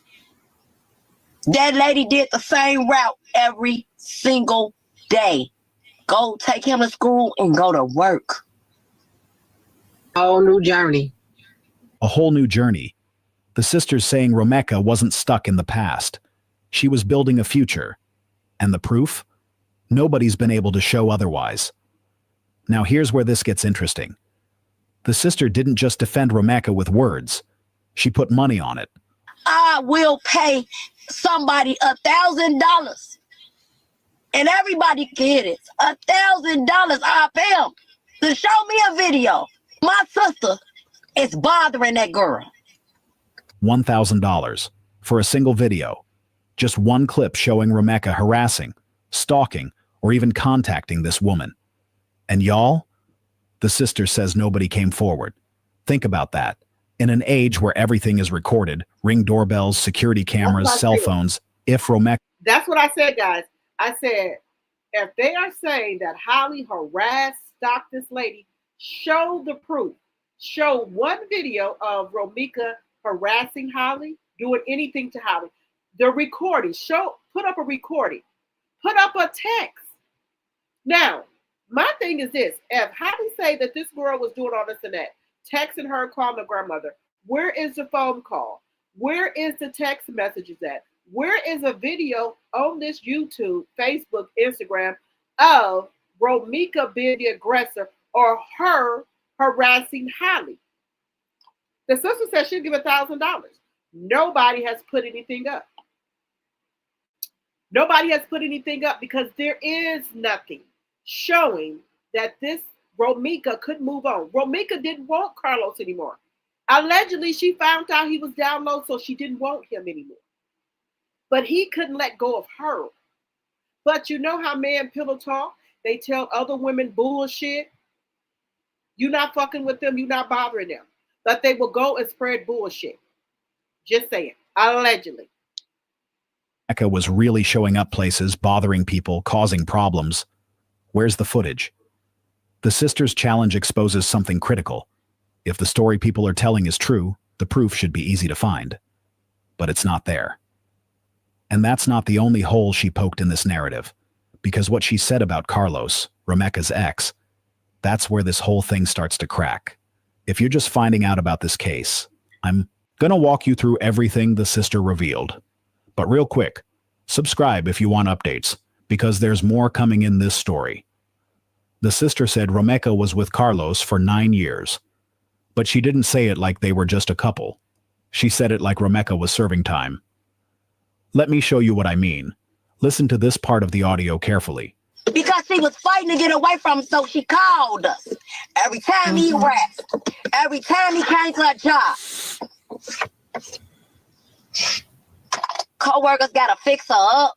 [SPEAKER 6] That lady did the same route every single day. Go take him to school and go to work.
[SPEAKER 8] A whole new journey.
[SPEAKER 7] A whole new journey. The sister's saying Romeka wasn't stuck in the past. She was building a future. And the proof? Nobody's been able to show otherwise. Now here's where this gets interesting. The sister didn't just defend Romeka with words. She put money on it.
[SPEAKER 6] I will pay somebody $1,000 And everybody get it. $1,000 I pay him to show me a video. My sister is bothering that girl.
[SPEAKER 7] $1,000 for a single video. Just one clip showing Romeka harassing, stalking, or even contacting this woman. And y'all, the sister says nobody came forward. Think about that. In an age where everything is recorded, Ring doorbells, security cameras, cell phones, if Romeka...
[SPEAKER 1] That's what I said, guys. I said, if they are saying that Holly harassed, stalked this lady, show the proof. Show one video of Romeka harassing Holly, doing anything to Holly. The recording, put up a recording. Put up a text. Now, my thing is this. If Holly say that this girl was doing all this and that, texting her, calling the grandmother, where is the phone call? Where is the text messages at? Where is a video on this YouTube, Facebook, Instagram of Romeka being the aggressor or her harassing Holly? The sister said she'll give $1,000. Nobody has put anything up. Nobody has put anything up because there is nothing showing that this Romeka could move on. Romeka didn't want Carlos anymore. Allegedly, she found out he was down low, so she didn't want him anymore. But he couldn't let go of her. But you know how men pillow talk? They tell other women bullshit. You're not fucking with them. You're not bothering them. But they will go and spread bullshit. Just saying. Allegedly.
[SPEAKER 7] Romeka was really showing up places, bothering people, causing problems. Where's the footage? The sister's challenge exposes something critical. If the story people are telling is true, the proof should be easy to find. But it's not there. And that's not the only hole she poked in this narrative, because what she said about Carlos, Romeka's ex, that's where this whole thing starts to crack. If you're just finding out about this case, I'm gonna walk you through everything the sister revealed. But real quick, subscribe if you want updates, because there's more coming in this story. The sister said Romeka was with Carlos for 9 years, but she didn't say it like they were just a couple. She said it like Romeka was serving time. Let me show you what I mean. Listen to this part of the audio carefully.
[SPEAKER 6] Because she was fighting to get away from him, so she called us. Every time he rapped, every time he came to her job. Co-workers got to fix her up.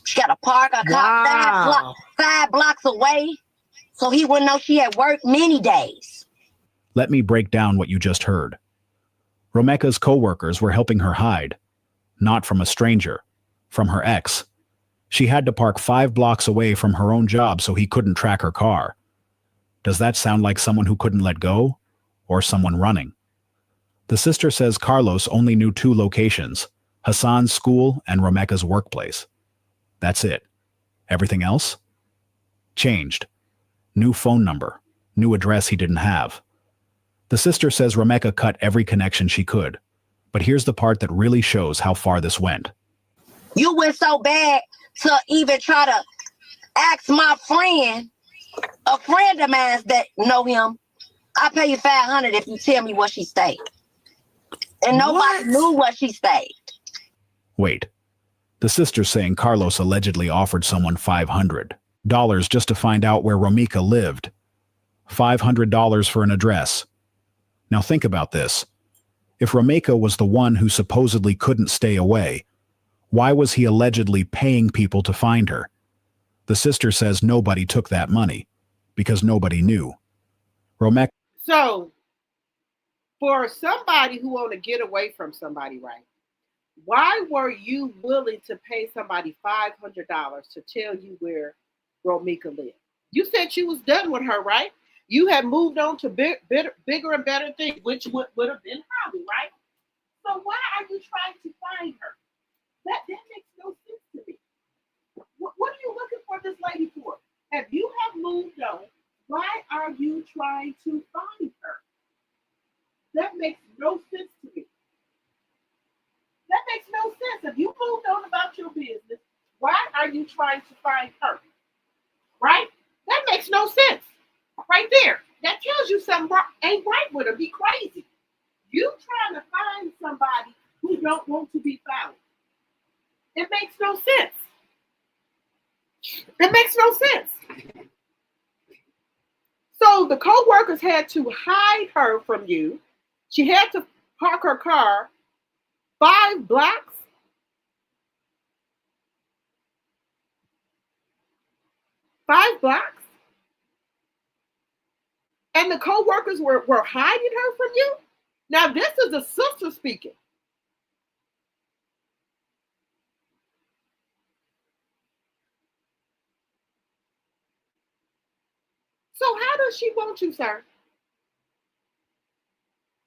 [SPEAKER 6] She got to park her car 5 blocks away, so he wouldn't know she had worked many days.
[SPEAKER 7] Let me break down what you just heard. Romeka's co-workers were helping her hide, not from a stranger, from her ex. She had to park 5 blocks away from her own job so he couldn't track her car. Does that sound like someone who couldn't let go, or someone running? The sister says Carlos only knew 2 locations, Hassan's school and Romeka's workplace. That's it. Everything else? Changed. New phone number, new address he didn't have. The sister says Romeka cut every connection she could, but here's the part that really shows how far this went.
[SPEAKER 6] You went so bad to even try to ask my friend, a friend of mine that know him, I'll pay you $500 if you tell me where she stayed. And nobody knew where she stayed.
[SPEAKER 7] Wait. The sister's saying Carlos allegedly offered someone $500 just to find out where Romeka lived. $500 for an address. Now think about this. If Romeka was the one who supposedly couldn't stay away, why was he allegedly paying people to find her? The sister says nobody took that money because nobody knew. Romeka.
[SPEAKER 1] So, for somebody who want to get away from somebody, right? Why were you willing to pay somebody $500 to tell you where Romeka lived? You said you was done with her, right? You had moved on to bigger and better things, which would have been Holly, right? So why are you trying to find her? That makes no sense to me. What are you looking for this lady for? If you have moved on, why are you trying to find her? That makes no sense to me. That makes no sense. If you moved on about your business, why are you trying to find her? Right? That makes no sense. Right there. That tells you something ain't right with her. Be crazy. You trying to find somebody who don't want to be found. It makes no sense. It makes no sense. So the co-workers had to hide her from you. She had to park her car 5 blocks. And the co-workers were hiding her from you? Now, this is the sister speaking. So how does she want you, sir?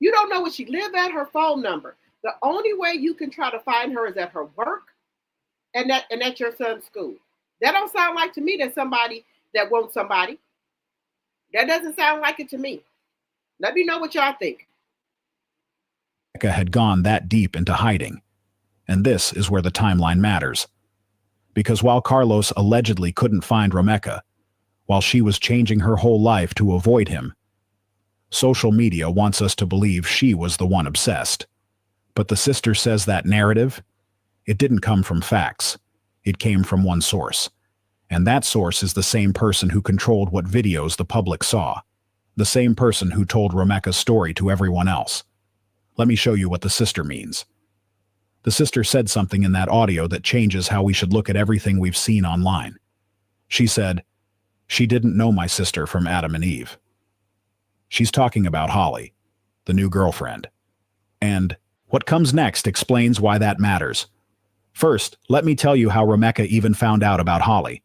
[SPEAKER 1] You don't know where she live at, her phone number. The only way you can try to find her is at her work and at your son's school. That don't sound like to me that somebody that wants somebody. That doesn't sound like it to me. Let me know what y'all think.
[SPEAKER 7] Romeka had gone that deep into hiding. And this is where the timeline matters. Because while Carlos allegedly couldn't find Romeka, while she was changing her whole life to avoid him, social media wants us to believe she was the one obsessed. But the sister says that narrative, it didn't come from facts. It came from one source. And that source is the same person who controlled what videos the public saw. The same person who told Romeka's story to everyone else. Let me show you what the sister means. The sister said something in that audio that changes how we should look at everything we've seen online. She said, "She didn't know my sister from Adam and Eve." She's talking about Holly, the new girlfriend. And what comes next explains why that matters. First, let me tell you how Romeka even found out about Holly.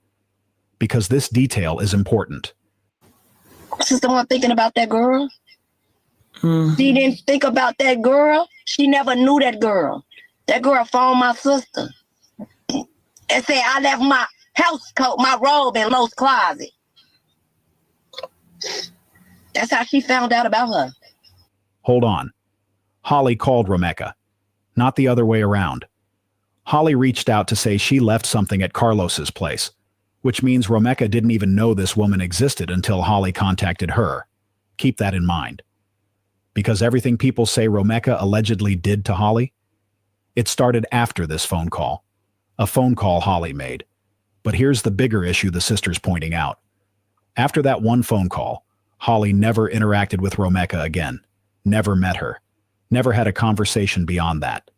[SPEAKER 7] Because this detail is important.
[SPEAKER 6] She's the one thinking about that girl. She didn't think about that girl. She never knew that girl. That girl phoned my sister and said, I left my house coat, my robe in Lo's closet. That's how she found out about her.
[SPEAKER 7] Hold on. Holly called Romeka, not the other way around. Holly reached out to say she left something at Carlos's place, which means Romeka didn't even know this woman existed until Holly contacted her. Keep that in mind. Because everything people say Romeka allegedly did to Holly, it started after this phone call. A phone call Holly made. But here's the bigger issue the sister's pointing out. After that one phone call, Holly never interacted with Romeka again, never met her, never had a conversation beyond that.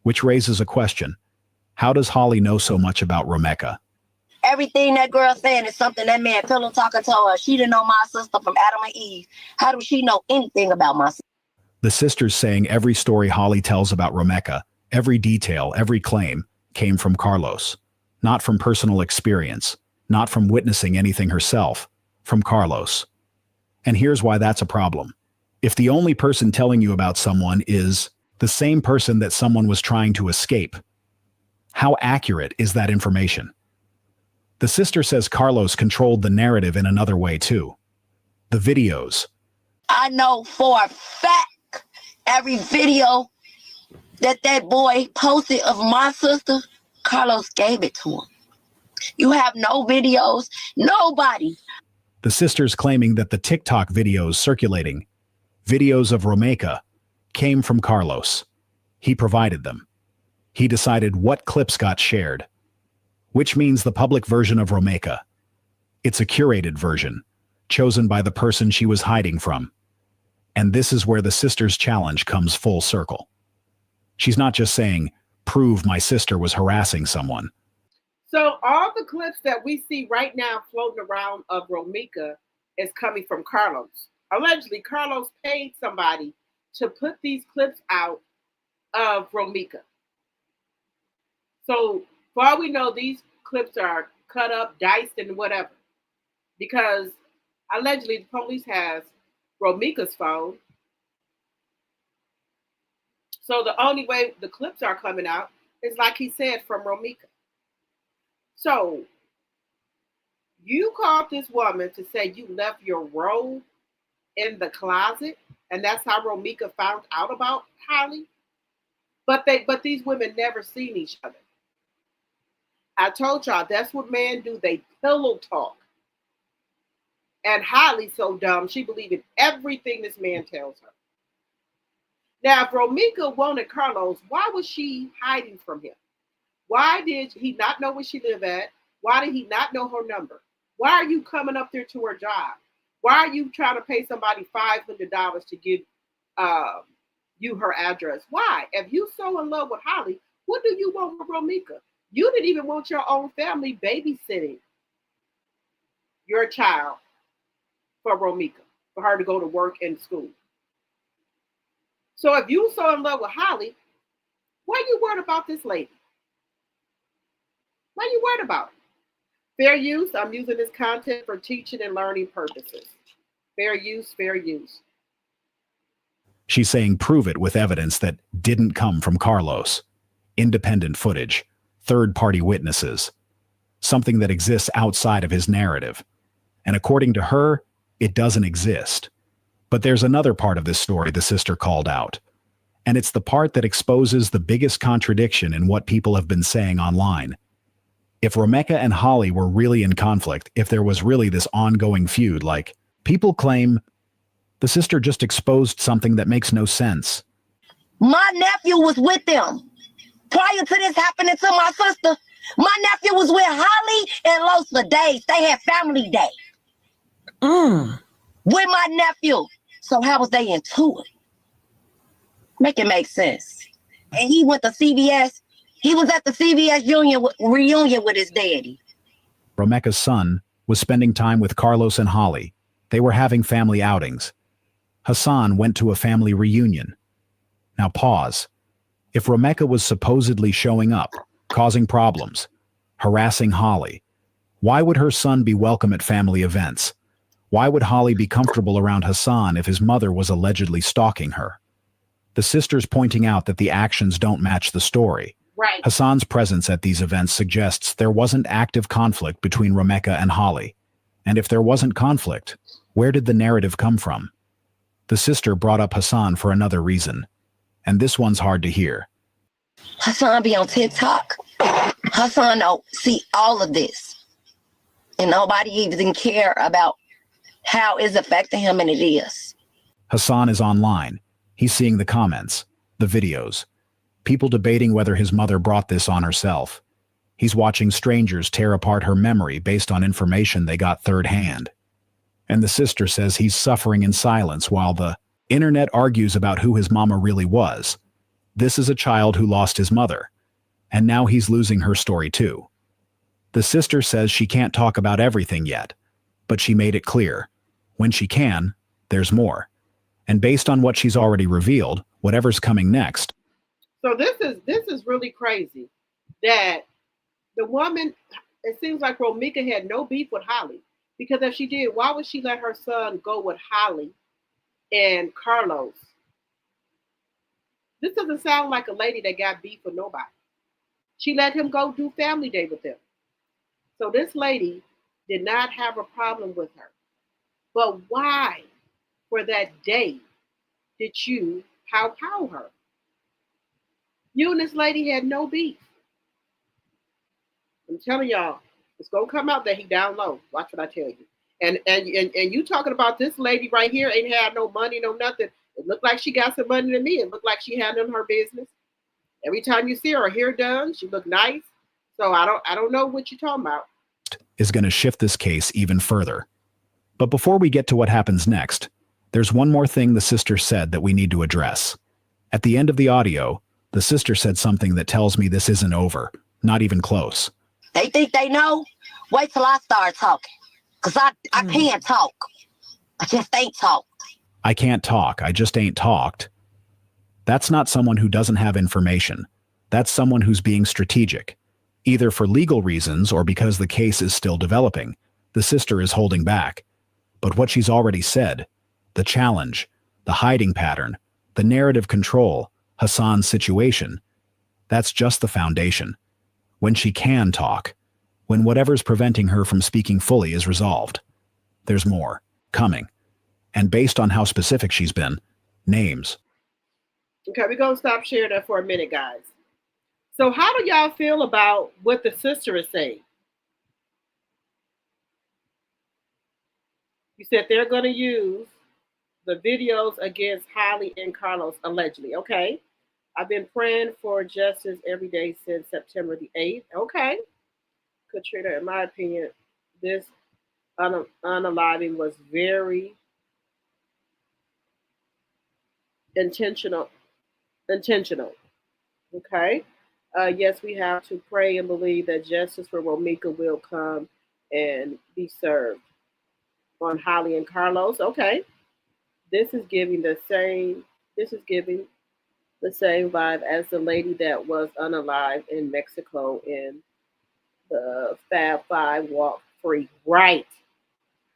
[SPEAKER 7] Which raises a question. How does Holly know so much about Romeka?
[SPEAKER 6] Everything that girl saying is something that man pillow talking to her. She didn't know my sister from Adam and Eve. How does she know anything about my sister?
[SPEAKER 7] The sister's saying every story Holly tells about Romeka, every detail, every claim, came from Carlos. Not from personal experience, not from witnessing anything herself, from Carlos. And here's why that's a problem. If the only person telling you about someone is the same person that someone was trying to escape, how accurate is that information? The sister says Carlos controlled the narrative in another way too. The videos.
[SPEAKER 6] I know for a fact every video that boy posted of my sister, Carlos gave it to him. You have no videos, nobody.
[SPEAKER 7] The sister's claiming that the TikTok videos circulating, videos of Romeka, came from Carlos. He provided them. He decided what clips got shared. Which means the public version of Romeka. It's a curated version, chosen by the person she was hiding from. And this is where the sister's challenge comes full circle. She's not just saying, prove my sister was harassing someone.
[SPEAKER 1] So all the clips that we see right now floating around of Romeka is coming from Carlos. Allegedly, Carlos paid somebody to put these clips out of Romeka. So for all we know, these clips are cut up, diced, and whatever. Because allegedly the police has Romeka's phone. So the only way the clips are coming out is, like he said, from Romeka. So you called this woman to say you left your robe in the closet, and that's how Romeka found out about Holly. But these women never seen each other. I told y'all that's what men do. They pillow talk. And Holly's so dumb, she believed in everything this man tells her. Now, if Romeka wanted Carlos, why was she hiding from him? Why did he not know where she lived at? Why did he not know her number? Why are you coming up there to her job? Why are you trying to pay somebody $500 to give you her address? Why? If you so in love with Holly, what do you want with Romika? You didn't even want your own family babysitting your child for Romika, for her to go to work and school. So if you so in love with Holly, why are you worried about this lady? Why are you worried about it? Fair use. I'm using this content for teaching and learning purposes. Fair use, fair use.
[SPEAKER 7] She's saying prove it with evidence that didn't come from Carlos. Independent footage, third-party witnesses, something that exists outside of his narrative. And according to her, it doesn't exist. But there's another part of this story the sister called out. And it's the part that exposes the biggest contradiction in what people have been saying online. If Romeka and Holly were really in conflict, if there was really this ongoing feud, like people claim, the sister just exposed something that makes no sense.
[SPEAKER 6] My nephew was with them. Prior to this happening to my sister, my nephew was with Holly and Los for days. They had family day. With my nephew. So how was they into it? Make it make sense. And he went to CVS. He was at the CVS reunion with his daddy.
[SPEAKER 7] Romeka's son was spending time with Carlos and Holly. They were having family outings. Hassan went to a family reunion. Now pause. If Romeka was supposedly showing up, causing problems, harassing Holly, why would her son be welcome at family events? Why would Holly be comfortable around Hassan if his mother was allegedly stalking her? The sister's pointing out that the actions don't match the story.
[SPEAKER 1] Right.
[SPEAKER 7] Hassan's presence at these events suggests there wasn't active conflict between Romeka and Holly. And if there wasn't conflict, where did the narrative come from? The sister brought up Hassan for another reason. And this one's hard to hear.
[SPEAKER 6] Hassan be on TikTok. Hassan don't see all of this. And nobody even care about how it's affecting him, and it is.
[SPEAKER 7] Hassan is online. He's seeing the comments, the videos, people debating whether his mother brought this on herself. He's watching strangers tear apart her memory based on information they got third hand. And the sister says he's suffering in silence while the internet argues about who his mama really was. This is a child who lost his mother, and now he's losing her story too. The sister says she can't talk about everything yet, but she made it clear. When she can, there's more. And based on what she's already revealed, whatever's coming next.
[SPEAKER 1] So this is really crazy that the woman, it seems like Romeka had no beef with Holly, because if she did, why would she let her son go with Holly and Carlos? This doesn't sound like a lady that got beef with nobody. She let him go do family day with them. So this lady did not have a problem with her. But why, for that day, did you pow her? You and this lady had no beef. I'm telling y'all, it's gonna come out that he down low. Watch what I tell you. And you talking about this lady right here ain't had no money, no nothing. It looked like she got some money to me. It looked like she had in her business. Every time you see her hair done, she looked nice. So I don't know what you're talking about.
[SPEAKER 7] Is going to shift this case even further. But before we get to what happens next, there's one more thing the sister said that we need to address. At the end of the audio, the sister said something that tells me this isn't over, not even close.
[SPEAKER 6] They think they know? Wait till I start talking. Because I can't talk. I just ain't talked.
[SPEAKER 7] I can't talk. I just ain't talked. That's not someone who doesn't have information. That's someone who's being strategic. Either for legal reasons or because the case is still developing. The sister is holding back. But what she's already said, the challenge, the hiding pattern, the narrative control, Hassan's situation, that's just the foundation. When she can talk, when whatever's preventing her from speaking fully is resolved, there's more coming. And based on how specific she's been, names.
[SPEAKER 1] Okay, we're going to stop sharing that for a minute, guys. So how do y'all feel about what the sister is saying? You said they're going to use the videos against Holly and Carlos, allegedly. Okay. I've been praying for justice every day since September the 8th. Okay. Katrina, in my opinion, this unaliving was very intentional. Intentional. Okay. Yes, we have to pray and believe that justice for Romika will come and be served on Holly and Carlos. Okay. This is giving the same. This is giving the same vibe as the lady that was unalived in Mexico in the Fab Five Walk Free. Right.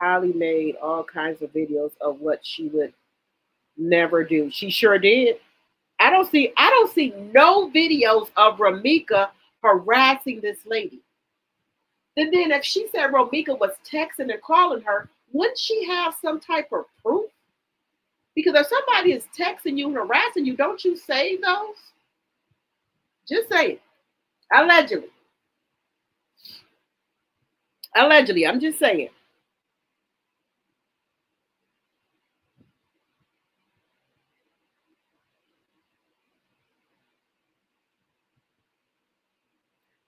[SPEAKER 1] Holly made all kinds of videos of what she would never do. She sure did. I don't see no videos of Romika harassing this lady. And then if she said Romika was texting and calling her, wouldn't she have some type of proof? Because if somebody is texting you and harassing you, don't you save those? Just say it. Allegedly. Allegedly. I'm just saying.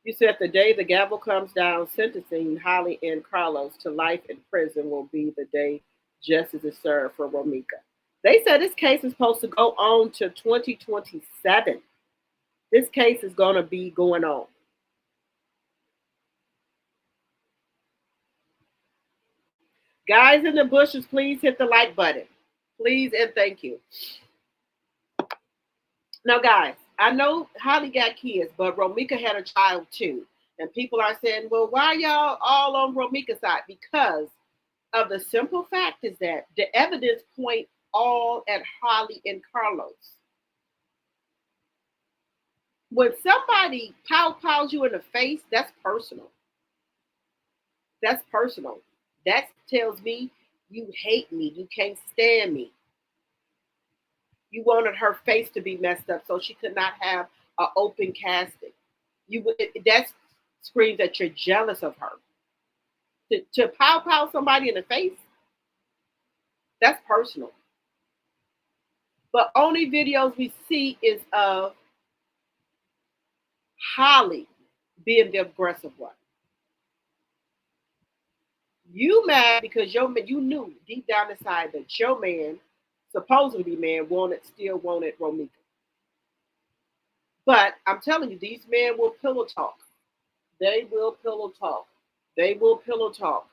[SPEAKER 1] You said the day the gavel comes down, sentencing Holly and Carlos to life in prison will be the day justice is served for Romika. They said this case is supposed to go on to 2027. This case is going to be going on. Guys in the bushes, please hit the like button. Please and thank you. Now, guys, I know Holly got kids, but Romika had a child too. And people are saying, well, why y'all all on Romika's side? Because of the simple fact is that the evidence point all at Holly and Carlos. When somebody pows you in the face, that's personal. That's personal. That tells me you hate me. You can't stand me. You wanted her face to be messed up so she could not have an open casting. That screams that you're jealous of her. To pow somebody in the face, that's personal. But only videos we see is of Holly being the aggressive one. You mad because you knew deep down inside that your man, supposedly man, still wanted Romika. But I'm telling you, these men will pillow talk. They will pillow talk. They will pillow talk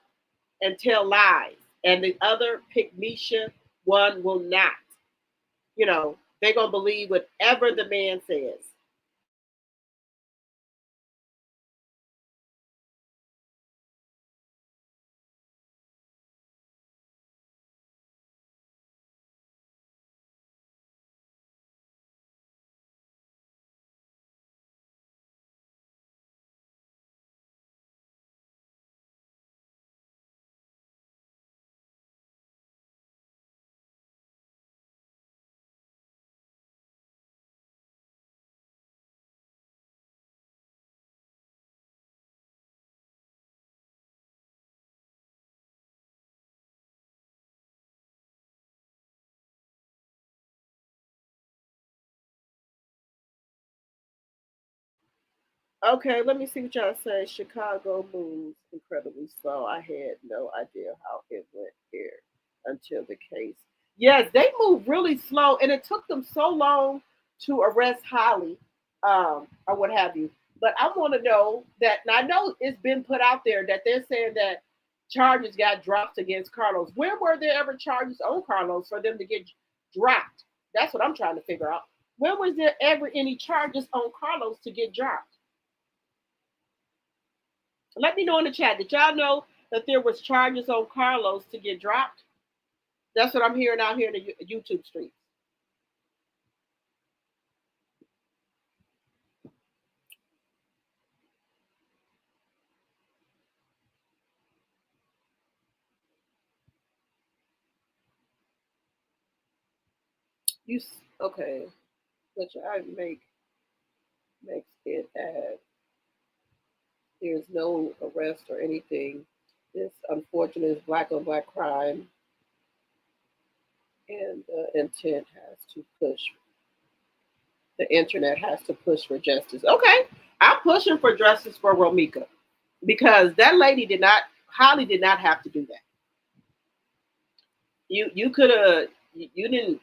[SPEAKER 1] and tell lies. And the other Pygmisha one will not. You know, they're going to believe whatever the man says. Okay, let me see what y'all say. Chicago moves incredibly slow. I had no idea how it went here until the case. Yes, they move really slow, and it took them so long to arrest Holly, or what have you. But I want to know that, and I know it's been put out there that they're saying that charges got dropped against Carlos. Where were there ever charges on Carlos for them to get dropped? That's what I'm trying to figure out. When was there ever any charges on Carlos to get dropped? Let me know in the chat. Did y'all know that there was charges on Carlos to get dropped? That's what I'm hearing out here in the YouTube streets. You okay? Which I makes it add. There's no arrest or anything. This unfortunate is black on black crime, and the intent has to push. The internet has to push for justice. Okay, I'm pushing for justice for Romika. because that lady Holly did not have to do that. You could have, you didn't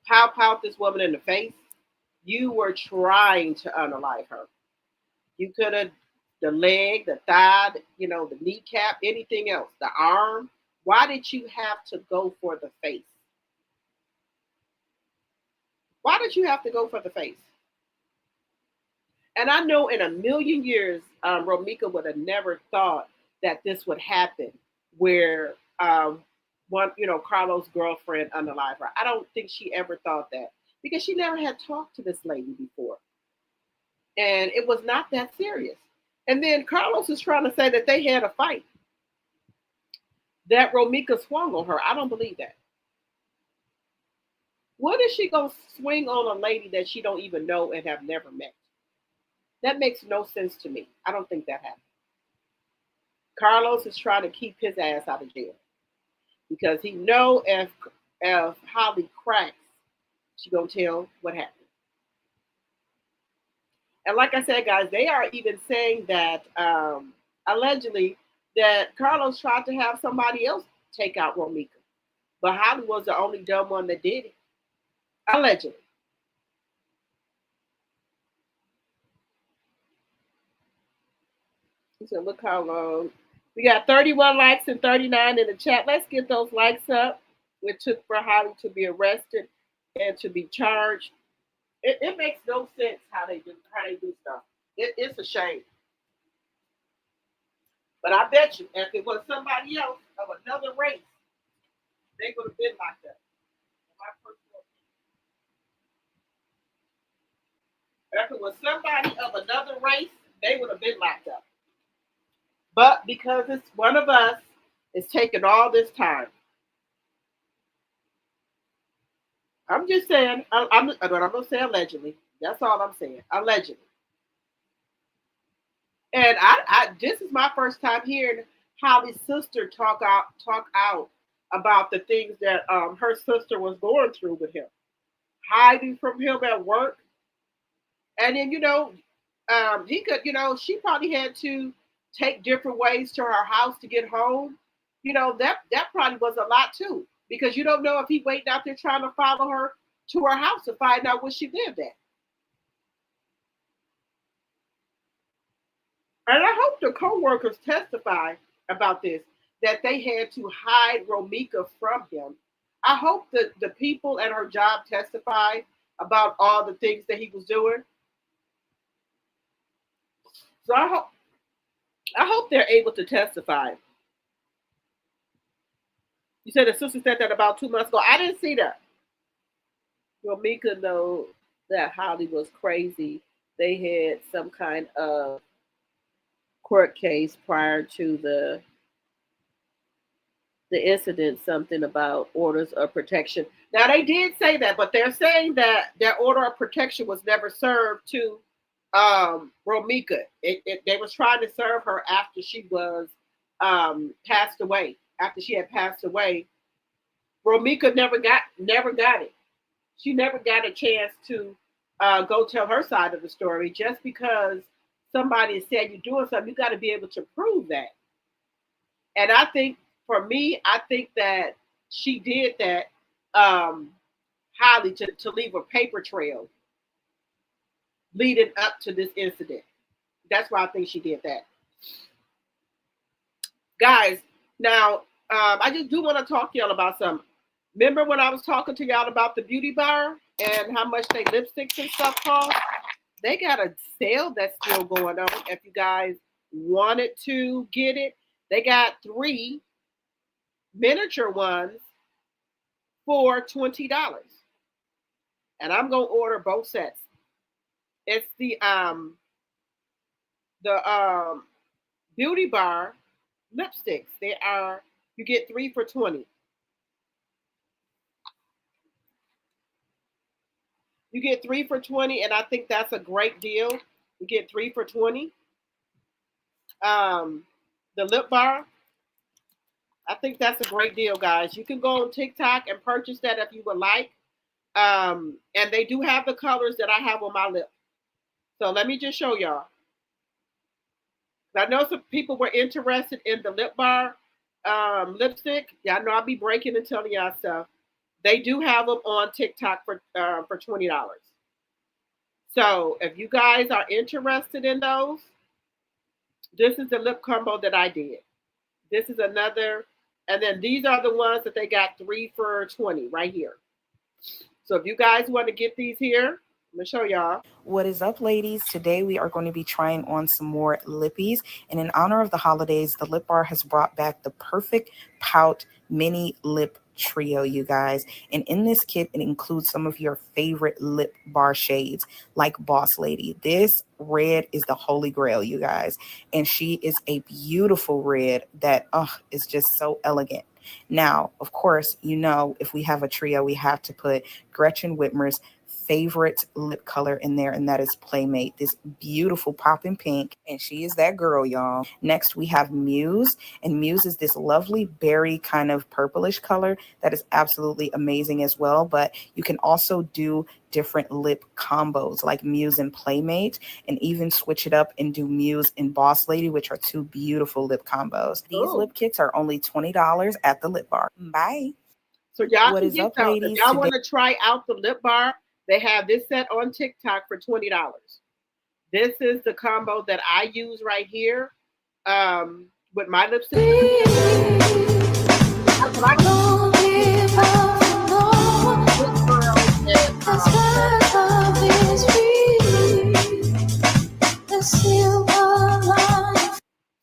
[SPEAKER 1] pout this woman in the face. You were trying to unalive her. You could have the leg, the thigh, the kneecap, anything else, the arm. Why did you have to go for the face? Why did you have to go for the face? And I know in a million years, Romika would have never thought that this would happen, where Carlos' girlfriend unalive her. I don't think she ever thought that, because she never had talked to this lady before. And it was not that serious. And then Carlos is trying to say that they had a fight, that Romika swung on her. I don't believe that. What is she going to swing on a lady that she don't even know and have never met? That makes no sense to me. I don't think that happened. Carlos is trying to keep his ass out of jail, because he know if Holly cracks, she gonna tell what happened. And like I said, guys, they are even saying that allegedly that Carlos tried to have somebody else take out Romika, but Holly was the only dumb one that did it. Allegedly. So look how long. We got 31 likes and 39 in the chat. Let's get those likes up. It took for Holly to be arrested and to be charged. It makes no sense how they do stuff. It's a shame. But I bet you, if it was somebody else of another race, they would have been locked up. If it was somebody of another race, they would have been locked up. But because it's one of us, it's taken all this time. I'm just saying, I'm going to say allegedly. That's all I'm saying, allegedly. And this is my first time hearing Holly's sister talk out about the things that her sister was going through with him, hiding from him at work. And then, he could, she probably had to take different ways to her house to get home. That probably was a lot too, because you don't know if he waiting out there trying to follow her to her house to find out where she lived at. And I hope the co-workers testify about this, that they had to hide Romika from him. I hope that the people at her job testify about all the things that he was doing. So I hope they're able to testify. You said the sister said that about 2 months ago. I didn't see that. Romika know that Holly was crazy. They had some kind of court case prior to the incident, something about orders of protection. Now they did say that, but they're saying that their order of protection was never served to Romika. They was trying to serve her after she was passed away. After she had passed away, Romika never got it. She never got a chance to go tell her side of the story. Just because somebody said you're doing something, you got to be able to prove that. And I think, for me, I think that she did that, Holly, to leave a paper trail leading up to this incident. That's why I think she did that. Guys, now, I just do want to talk to y'all about something. Remember when I was talking to y'all about the beauty bar and how much they lipsticks and stuff cost? They got a sale that's still going on. If you guys wanted to get it, they got 3 miniature ones for $20. And I'm going to order both sets. It's the beauty bar lipsticks. You get 3 for $20. You get 3 for $20, and I think that's a great deal. You get 3 for $20. The lip bar, I think that's a great deal, guys. You can go on TikTok and purchase that if you would like. And they do have the colors that I have on my lip. So let me just show y'all. I know some people were interested in the lip bar lipstick. Y'all know I'll be breaking and telling y'all stuff. They do have them on TikTok for $20. So if you guys are interested in those, this is the lip combo that I did. This is another, and then these are the ones that they got 3 for 20 right here. So if you guys want to get these here, I'm gonna show y'all.
[SPEAKER 9] What is up, ladies? Today we are going to be trying on some more lippies, and in honor of the holidays, the Lip Bar has brought back the Perfect Pout Mini Lip Trio, you guys. And in this kit, it includes some of your favorite lip bar shades, like Boss Lady. This red is the holy grail, you guys, and she is a beautiful red that is just so elegant. Now, of course, you know, if we have a trio, we have to put Gretchen Whitmer's favorite lip color in there, and that is Playmate, this beautiful popping pink, and she is that girl, y'all. Next, we have Muse, and Muse is this lovely berry kind of purplish color that is absolutely amazing as well, but you can also do different lip combos like Muse and Playmate, and even switch it up and do Muse and Boss Lady, which are two beautiful lip combos. These lip kits are only $20 at the Lip Bar. Bye.
[SPEAKER 1] So y'all
[SPEAKER 9] What
[SPEAKER 1] can
[SPEAKER 9] is
[SPEAKER 1] get
[SPEAKER 9] up,
[SPEAKER 1] those.
[SPEAKER 9] ladies?
[SPEAKER 1] If y'all want to try out the lip bar, they have this set on TikTok for $20. This is the combo that I use right here with my lipstick.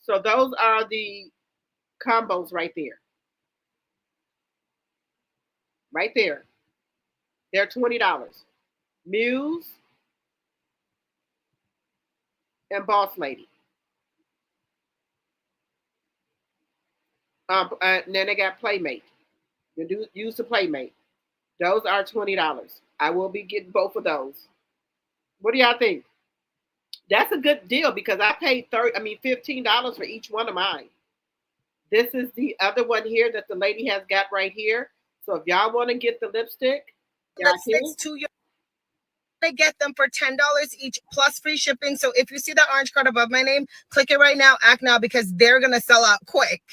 [SPEAKER 1] So those are the combos right there. Right there. They're $20. Muse and Boss Lady. And then they got Playmate. You use the Playmate. Those are $20. I will be getting both of those. What do y'all think? That's a good deal because I paid $15 for each one of mine. This is the other one here that the lady has got right here. So if y'all want to get the lipstick,
[SPEAKER 4] lipsticks to your to get them for $10 each plus free shipping. So if you see that orange card above my name, click it right now, act now, because they're gonna sell out quick.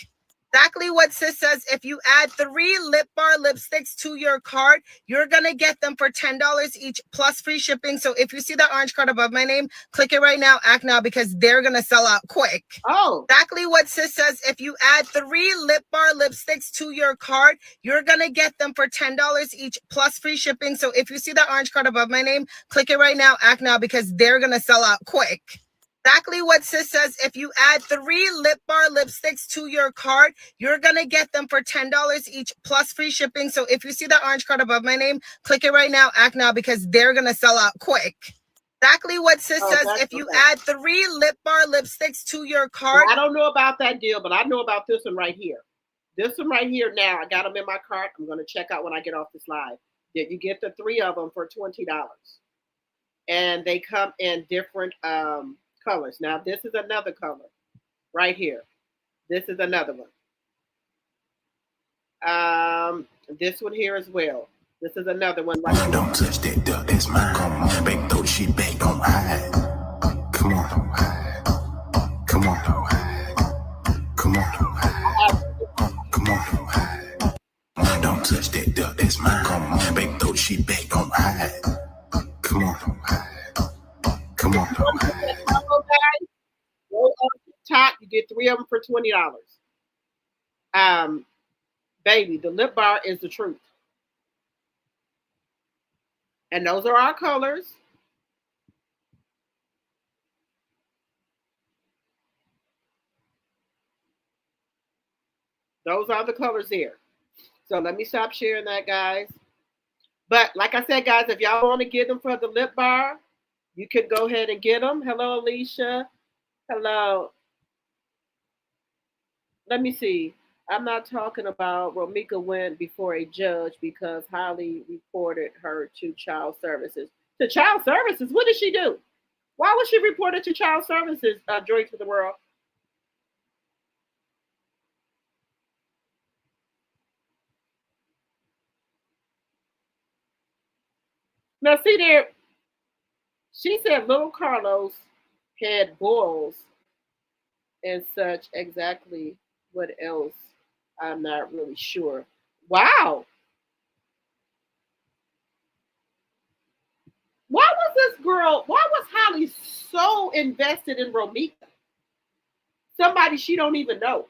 [SPEAKER 4] Exactly what sis says. If you add 3 lip bar lipsticks to your cart, you're gonna get them for $10 each plus free shipping. So if you see that orange card above my name, click it right now, act now, because they're gonna sell out quick.
[SPEAKER 1] Oh,
[SPEAKER 4] exactly what sis says. If you add 3 lip bar lipsticks to your cart, you're gonna get them for $10 each plus free shipping. So if you see that orange card above my name, click it right now, act now, because they're gonna sell out quick. Exactly what sis says. If you add 3 lip bar lipsticks to your cart, you're gonna get them for $10 each plus free shipping. So if you see that orange card above my name, click it right now, act now, because they're gonna sell out quick. Exactly what sis says. If you add 3 lip bar lipsticks to your cart.
[SPEAKER 1] I don't know about that deal, but I know about this one right here. This one right here now, I got them in my cart. I'm going to check out when I get off this live. That you get the 3 of them for $20. And they come in different colors. Now, this is another color right here. This is another one. This one here as well. This is another one right here.
[SPEAKER 10] Don't touch that duck, that's mine. Come on, baby, throw the shit back, don't hide. Come on, don't hide. Come on, don't hide. Come on, don't hide. Come on, don't hide. Don't touch that duck, that's mine. Come on, baby, throw the shit back, don't hide. Come on, don't hide. Come on, don't hide.
[SPEAKER 1] Go up top, you get 3 of them for $20. Baby, the lip bar is the truth. And those are our colors. Those are the colors there. So let me stop sharing that, guys. But like I said, guys, if y'all want to get them for the lip bar, you can go ahead and get them. Hello, Alicia. Hello. Let me see. I'm not talking about Romika went before a judge because Holly reported her to child services. To child services? What did she do? Why was she reported to child services, Joy to the World? Now, see there, she said little Carlos had boils and such. Exactly what else? I'm not really sure. Wow. Why was this girl, why was Holly so invested in Romika? Somebody she don't even know.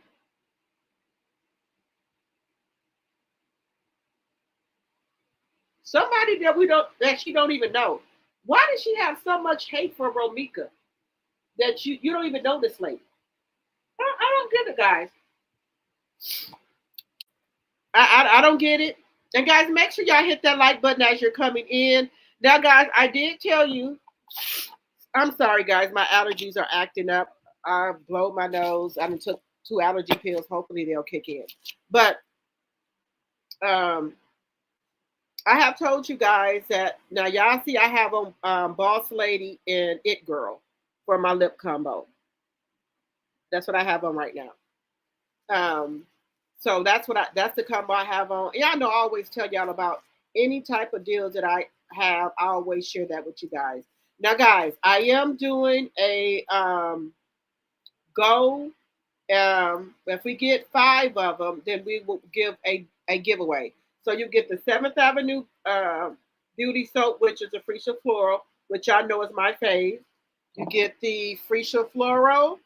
[SPEAKER 1] Somebody that she don't even know. Why does she have so much hate for Romika that you don't even know this lady? I don't get it, guys. I don't get it. And guys, make sure y'all hit that like button as you're coming in. Now, guys, I did tell you. I'm sorry, guys. My allergies are acting up. I blow my nose. I took 2 allergy pills. Hopefully, they'll kick in. But I have told you guys that now y'all see I have on Boss Lady and It Girl for my lip combo. That's what I have on right now. So that's the combo I have on. Y'all know I always tell y'all about any type of deals that I have. I always share that with you guys. Now, guys, I am doing a go. If we get 5 of them, then we will give a giveaway. So you get the 7th Avenue Beauty Soap, which is a Freesia Floral, which y'all know is my fave. You get the Freesia Floral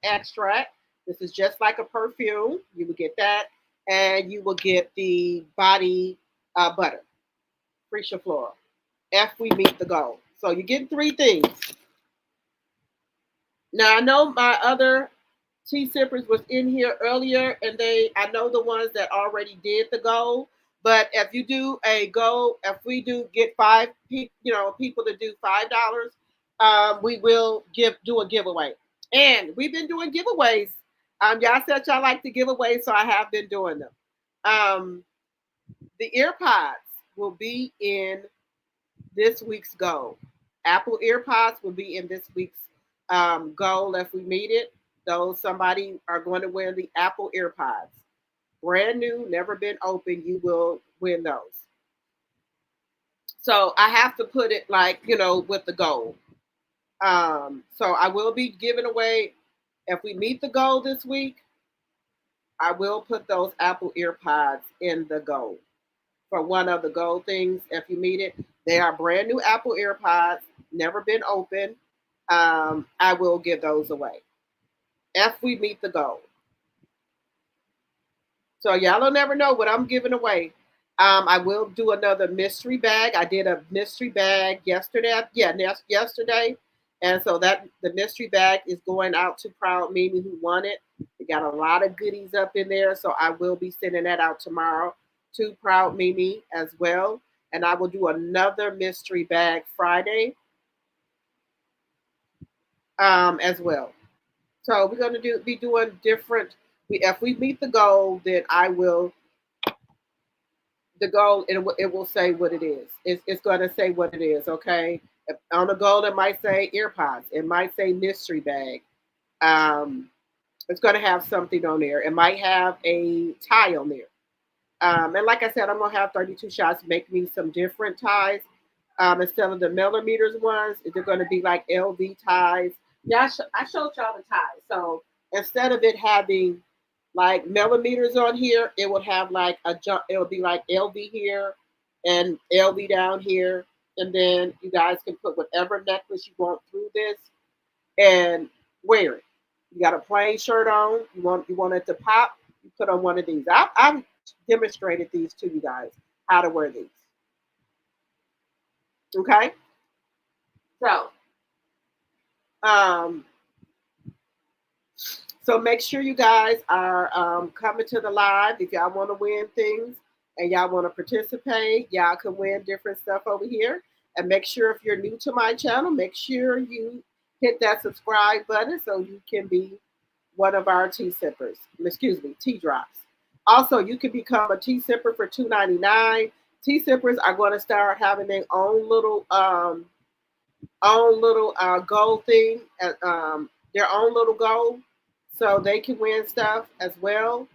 [SPEAKER 1] extract. This is just like a perfume. You will get that. And you will get the body butter, Freesia Floral, if we meet the goal. So you're getting 3 things. Now, I know my other tea sippers was in here earlier, and I know the ones that already did the goal. But if you do a goal, if we do get 5 people to do $5, we will do a giveaway. And we've been doing giveaways. Y'all said y'all like the giveaways, so I have been doing them. The earpods will be in this week's goal. Apple earpods will be in this week's goal if we meet it. Those somebody are going to win the Apple earpods. Brand new, never been open, you will win those. So I have to put it with the goal. So I will be giving away, if we meet the goal this week, I will put those Apple earpods in the goal. For one of the goal things, if you meet it, they are brand new Apple earpods, never been open. I will give those away if we meet the goal. So y'all will never know what I'm giving away. I will do another mystery bag. I did a mystery bag yesterday. Yesterday. And so the mystery bag is going out to Proud Mimi who won it. We got a lot of goodies up in there. So I will be sending that out tomorrow to Proud Mimi as well. And I will do another mystery bag Friday as well. So we're going to be doing different. If we meet the goal, then I will. The goal, it will say what it is. It's going to say what it is. Okay. On the goal, it might say earpods. It might say mystery bag. It's going to have something on there. It might have a tie on there. And like I said, I'm going to have 32 shots. Make me some different ties. Instead of the millimeters ones, they're going to be like LV ties. Yeah, I showed y'all the ties. So instead of it having like millimeters on here, it would have like it would be like LV here and LV down here. And then you guys can put whatever necklace you want through this and wear it. You got a plain shirt on. You want it to pop. You put on one of these. I've demonstrated these to you guys how to wear these. Okay. So make sure you guys are coming to the live. If y'all want to win things and y'all want to participate, y'all can win different stuff over here. And make sure if you're new to my channel, make sure you hit that subscribe button so you can be one of our tea sippers. Excuse me, tea drops. Also, you can become a tea sipper for $2.99. Tea sippers are going to start having their own little goal thing, their own little goal, so they can win stuff as well.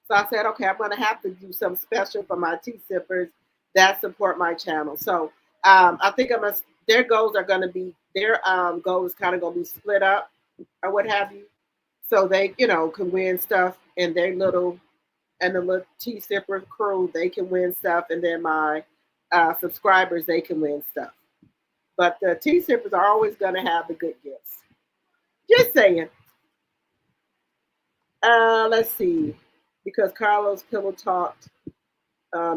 [SPEAKER 1] So I said, okay, I'm going to have to do something special for my tea sippers that support my channel. So I think their goals are going to be, their goal is kind of going to be split up or what have you. so they, can win stuff, and their little and the little tea sipper crew, they can win stuff, and then my subscribers, they can win stuff. But the tea sippers are always going to have the good gifts. Just saying. Let's see, because Carlos pillow talked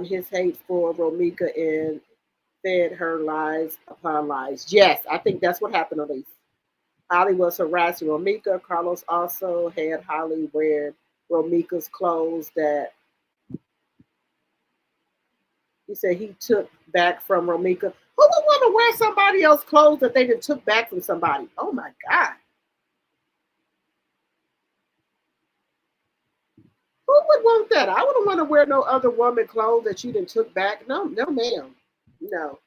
[SPEAKER 1] his hate for Romika and fed her lies upon lies. Yes, I think that's what happened, Elise. Holly was harassing Romika. Carlos also had Holly wear Romika's clothes that he said he took back from Romika. Who would want to wear somebody else's clothes that they took back from somebody? Oh my God. Who would want that? I wouldn't want to wear no other woman clothes that you didn't took back. No, no, ma'am. No.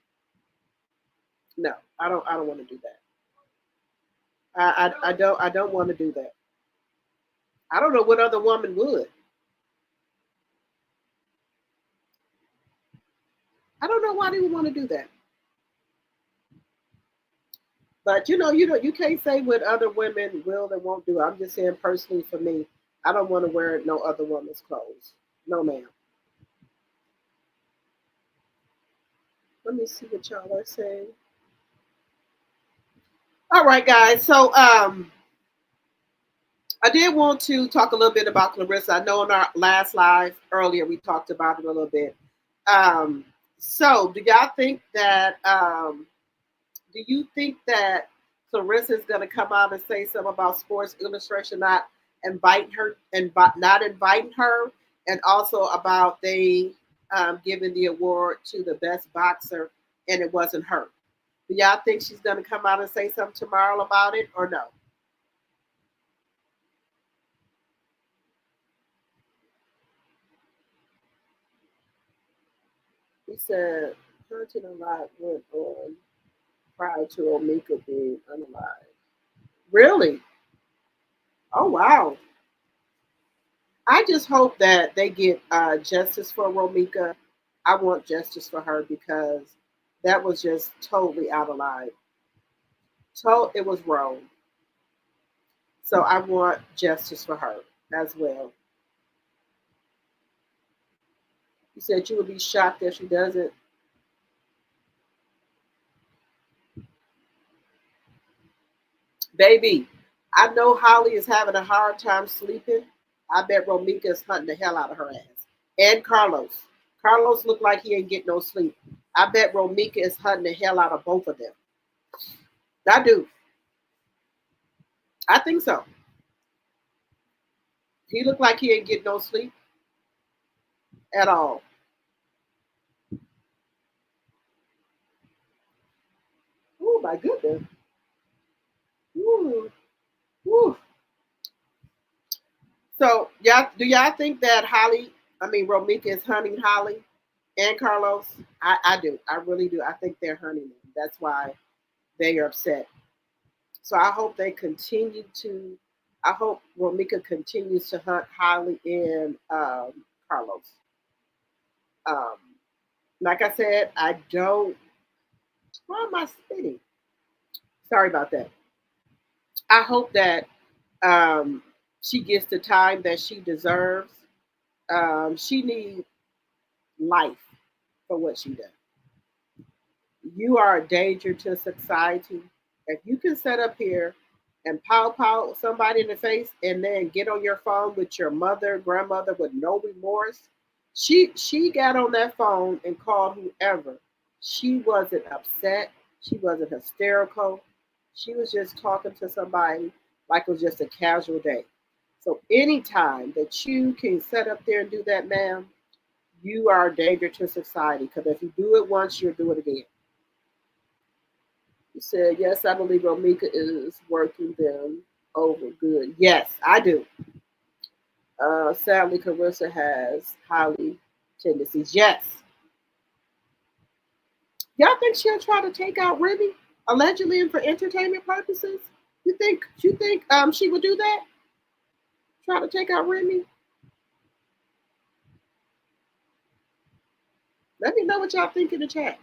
[SPEAKER 1] No. I don't want to do that. I don't want to do that. I don't know what other woman would. I don't know why they would want to do that. But you can't say what other women will and won't do. I'm just saying personally for me, I don't want to wear no other woman's clothes. No, ma'am. Let me see what y'all are saying. All right, guys. So I did want to talk a little bit about Claressa. I know in our last live earlier we talked about it a little bit. So do y'all think that Claressa is going to come out and say something about Sports Illustration not inviting her, and not inviting her, and also about they giving the award to the best boxer and it wasn't her? Do y'all think she's going to come out and say something tomorrow about it, or no? He said hunting a lot went on prior to Omika being unalive. Really? Oh wow. I just hope that they get justice for Romika. I want justice for her because that was just totally out of line. It was wrong. So I want justice for her as well. You said you would be shocked if she doesn't. Baby, I know Holly is having a hard time sleeping. I bet Romika is hunting the hell out of her ass. And Carlos. Carlos looked like he ain't getting no sleep. I bet Romika is hunting the hell out of both of them. I do. I think so. He looked like he ain't getting no sleep at all. Oh my goodness. Ooh. Ooh. So do y'all think that Romika is hunting Holly and Carlos? I do. I really do. I think they're hunting them. That's why they are upset. So I hope I hope Romika continues to hunt Holly and Carlos. Um, like I said, I don't. Why am I spitting? Sorry about that. I hope that she gets the time that she deserves. She needs life for what she does. You are a danger to society. If you can sit up here and pow somebody in the face and then get on your phone with your mother, grandmother with no remorse, she got on that phone and called whoever. She wasn't upset. She wasn't hysterical. She was just talking to somebody like it was just a casual day. So anytime that you can sit up there and do that, ma'am, you are a danger to society. Because if you do it once, you'll do it again. He said, yes, I believe Romika is working them over good. Yes, I do. Sadly, Claressa has Holly tendencies. Yes. Y'all think she'll try to take out Remy, allegedly and for entertainment purposes? You think she would do that? Try to take out Remy? Let me know what y'all think in the chat.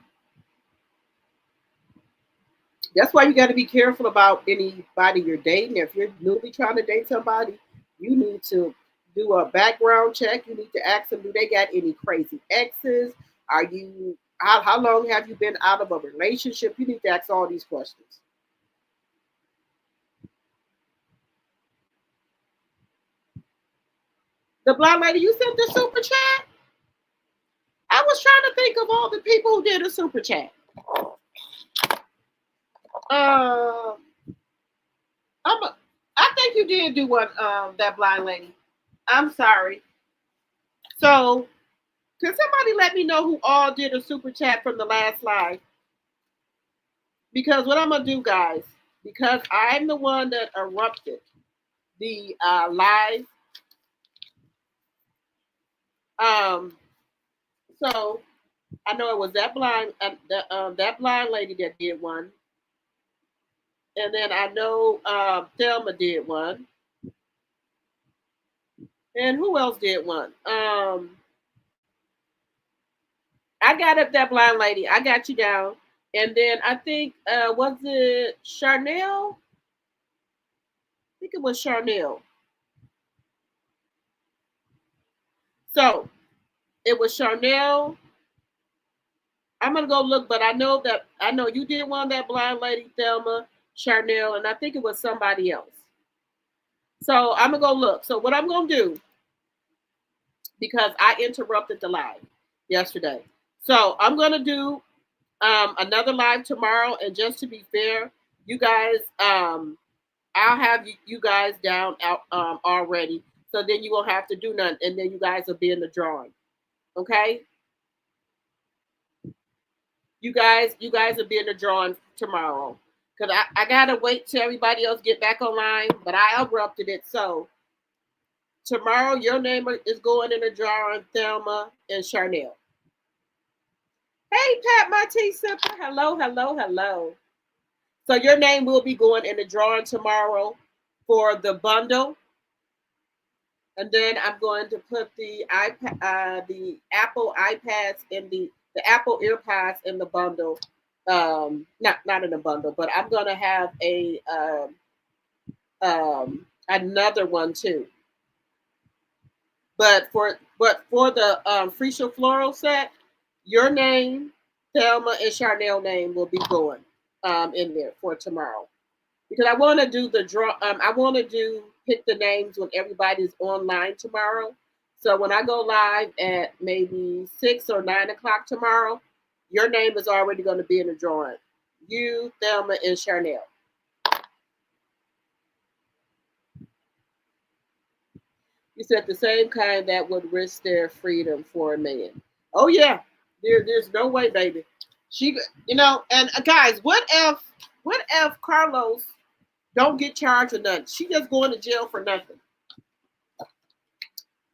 [SPEAKER 1] That's why you got to be careful about anybody you're dating. If you're newly trying to date somebody, you need to do a background check. You need to ask them, do they got any crazy exes? Are you how long have you been out of a relationship? You need to ask all these questions. The blind lady, you sent the super chat? I was trying to think of all the people who did a super chat. I think you did do one, that blind lady. I'm sorry. So, can somebody let me know who all did a super chat from the last live? Because what I'm going to do, guys, because I'm the one that erupted the live. So, I know it was that blind lady that did one. And then I know Thelma did one. And who else did one? I got up that blind lady. I got you down. And then I think, was it Charnel? I think it was Charnel. So it was Charnel. I'm gonna go look, but I know you did one, that blind lady, Thelma, Charnel, and I think it was somebody else. So I'm gonna go look. So what I'm gonna do, because I interrupted the live yesterday, so I'm gonna do another live tomorrow. And just to be fair, you guys, I'll have you guys down out already, so then you won't have to do nothing, and then you guys will be in the drawing. Okay? You guys will be in the drawing tomorrow. Because I gotta wait till everybody else get back online, but I interrupted it. So tomorrow your name is going in the drawing, Thelma and Charnel. Hey, Pat, my tea sipper. Hello, hello, hello. So your name will be going in the drawing tomorrow for the bundle. And then I'm going to put the the Apple iPads in the Apple EarPods in the bundle. Not in the bundle, but I'm gonna have a another one too. But for the Freesia Floral set, your name, Thelma and Charnel name will be going in there for tomorrow. Because I want to do the draw. I want to pick the names when everybody's online tomorrow. So when I go live at maybe 6 or 9 o'clock tomorrow, your name is already going to be in the drawing. You, Thelma, and Charnel. You said the same kind that would risk their freedom for a man. Oh yeah, there's no way, baby. She, and guys, what if Carlos don't get charged or nothing? She just going to jail for nothing.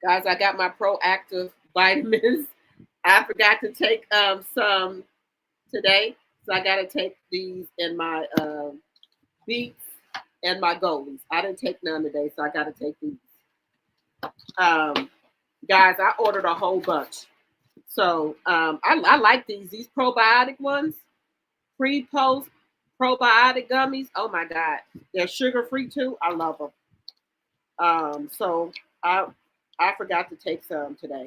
[SPEAKER 1] Guys, I got my proactive vitamins. I forgot to take some today, so I got to take these in my beets and my goalies. I didn't take none today, so I got to take these. Guys, I ordered a whole bunch. So I like these probiotic ones, pre-post probiotic gummies. Oh my God, they're sugar-free too. I love them. So I forgot to take some today.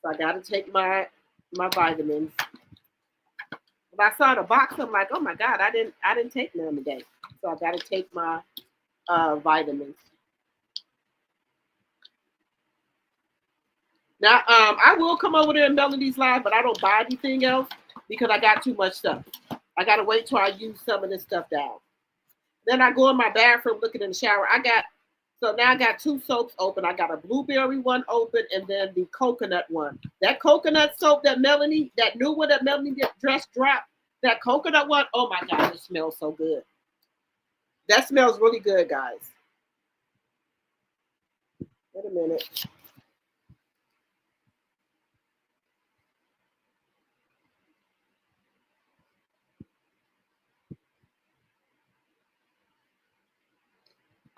[SPEAKER 1] So I got to take my vitamins. But I saw the box. I'm like, oh my God, I didn't take none today. So I got to take my vitamins. Now, I will come over there and Melody's live, but I don't buy anything else because I got too much stuff. I got to wait till I use some of this stuff down. Then I go in my bathroom looking in the shower. So now I got 2 soaps open. I got a blueberry one open and then the coconut one. That coconut soap that new one that Melanie just dropped, that coconut one, oh my God, it smells so good. That smells really good, guys. Wait a minute.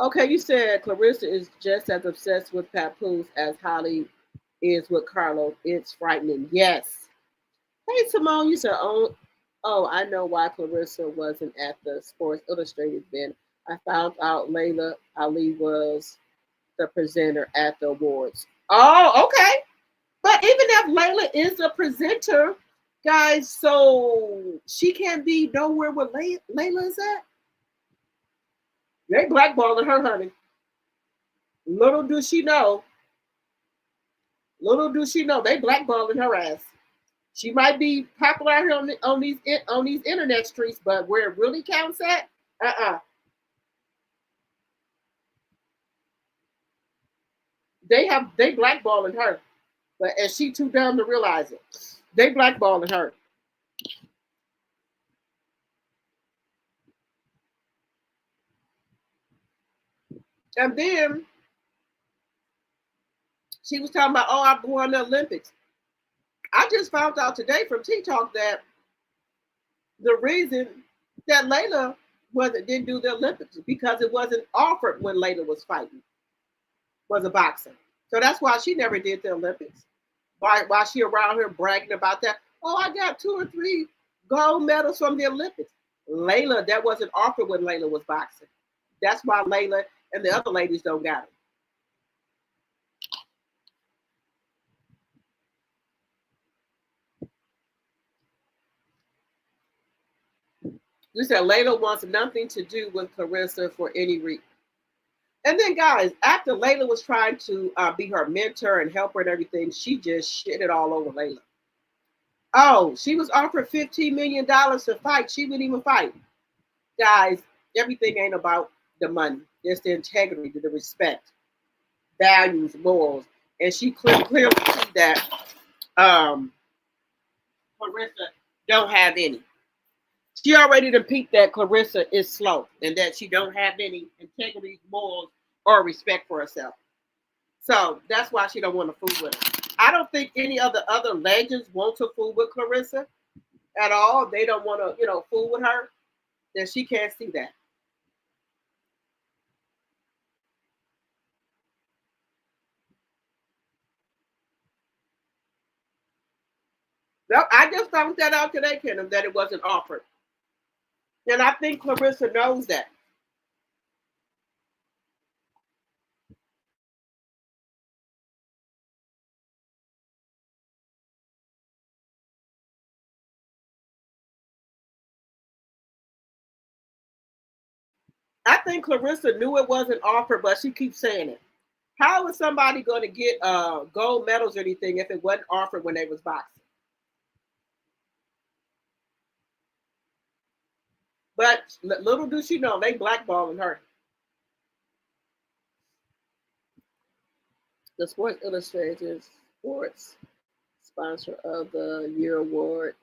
[SPEAKER 1] Okay, you said Claressa is just as obsessed with Papoose as Holly is with Carlos. It's frightening. Yes. Hey, Simone, you said Oh, I know why Clarissa wasn't at the Sports Illustrated event. I found out Layla Ali was the presenter at the awards. Oh, okay. But even if Layla is a presenter, guys, so she can't be nowhere where Layla is at. They blackballing her, honey. Little do she know. Little do she know they blackballing her ass. She might be popular out here on these internet streets, but where it really counts at, they blackballing her, but and she too dumb to realize it. They blackballing her. And then she was talking about, oh, I won the Olympics. I just found out today from TikTok that the reason that Layla didn't do the Olympics because it wasn't offered when Layla was fighting, was a boxer. So that's why she never did the Olympics. Why she around here bragging about that? Oh, I got 2 or 3 gold medals from the Olympics. Layla, that wasn't offered when Layla was boxing. That's why Layla and the other ladies don't got it. You said Layla wants nothing to do with Clarissa for any reason. And then, guys, after Layla was trying to be her mentor and help her and everything, she just shit it all over Layla. Oh, she was offered $15 million to fight. She wouldn't even fight. Guys, everything ain't about the money. It's the integrity, the respect, values, morals. And she clearly see that Clarissa don't have any. She already done peeped that Clarissa is slow and that she don't have any integrity, morals, or respect for herself. So that's why she don't want to fool with her. I don't think any of the other legends want to fool with Clarissa at all. They don't want to, fool with her. Then she can't see that. Well, I just found that out today, Kenneth, that it wasn't offered. And I think Clarissa knows that. I think Clarissa knew it wasn't offered, but she keeps saying it. How is somebody going to get gold medals or anything if it wasn't offered when they was boxing? But little do she know, they blackballing her. The Sports Illustrated Sports sponsor of the Year Award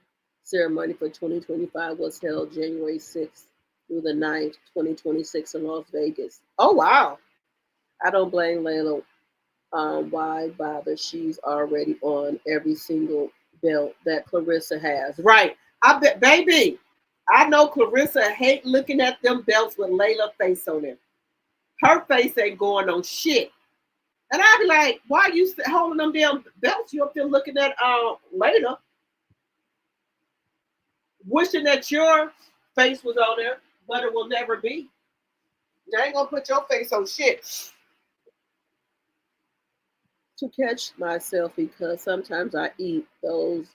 [SPEAKER 1] ceremony for 2025 was held January 6th through the 9th, 2026 in Las Vegas. Oh, wow. I don't blame Layla. Why bother? She's already on every single belt that Clarissa has. Right. I bet, baby, I know Clarissa hate looking at them belts with Layla's face on it. Her face ain't going on shit. And I'd be like, why are you holding them damn belts? You up there looking at Layla, wishing that your face was on there, but it will never be. They ain't gonna put your face on shit. To catch myself because sometimes I eat those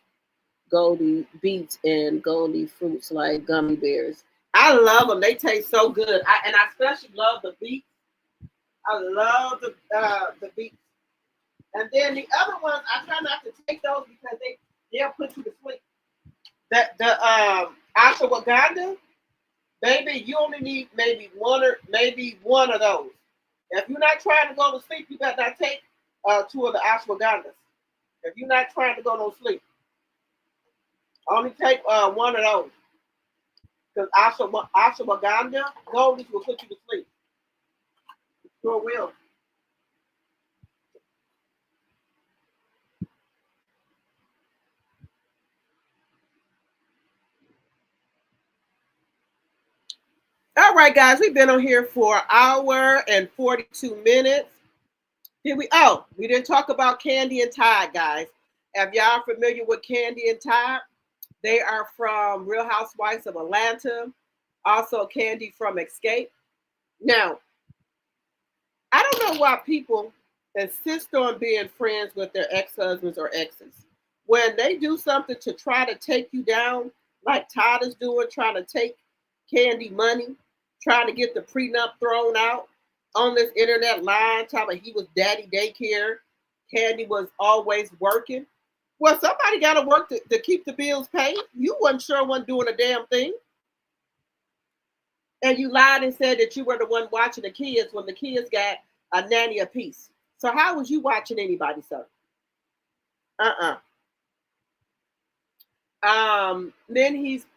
[SPEAKER 1] goldy beets and goldy fruits like gummy bears. I love them. They taste so good. I especially love the beets. I love the beets. And then the other ones, I try not to take those because they'll put you to sleep. The ashwagandha, baby, you only need maybe one of those. If you're not trying to go to sleep, you better not take 2 of the ashwagandhas. If you're not trying to go to sleep, only take 1 of those. Because ashwagandha, goldies will put you to sleep. It sure will. All right, guys, we've been on here for an hour and 42 minutes. We didn't talk about KENDI and TODD, guys. If y'all familiar with KENDI and TODD, They are from Real Housewives of Atlanta. Also, Kendi from Escape. Now, I don't know why people insist on being friends with their ex-husbands or exes. When they do something to try to take you down, like Todd is doing, trying to take Kendi money, trying to get the prenup thrown out on this internet line, talking about he was daddy daycare, Kendi was always working. Well, somebody got to work to keep the bills paid. You wasn't sure wasn't doing a damn thing. And you lied and said that you were the one watching the kids when the kids got a nanny apiece. So how was you watching anybody, sir? Then he's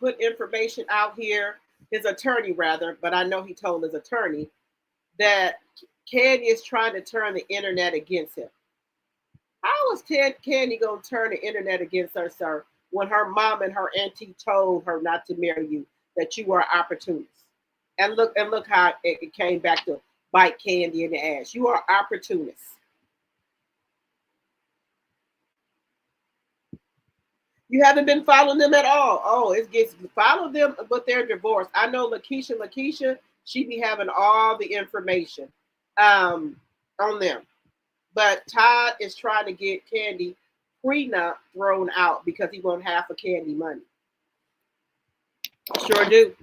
[SPEAKER 1] put information out here, his attorney rather, but I know he told his attorney that Kendi is trying to turn the internet against him. How is Kendi gonna turn the internet against her, sir, when her mom and her auntie told her not to marry you, that you were an opportunist? And look how it came back to bite Kendi in the ass. You are opportunist. You haven't been following them at all. Oh, it gets follow them, but they're divorced. I know Lakeisha, she be having all the information on them. But Todd is trying to get Kendi prenup thrown out because he won't have for Kendi money. Sure do.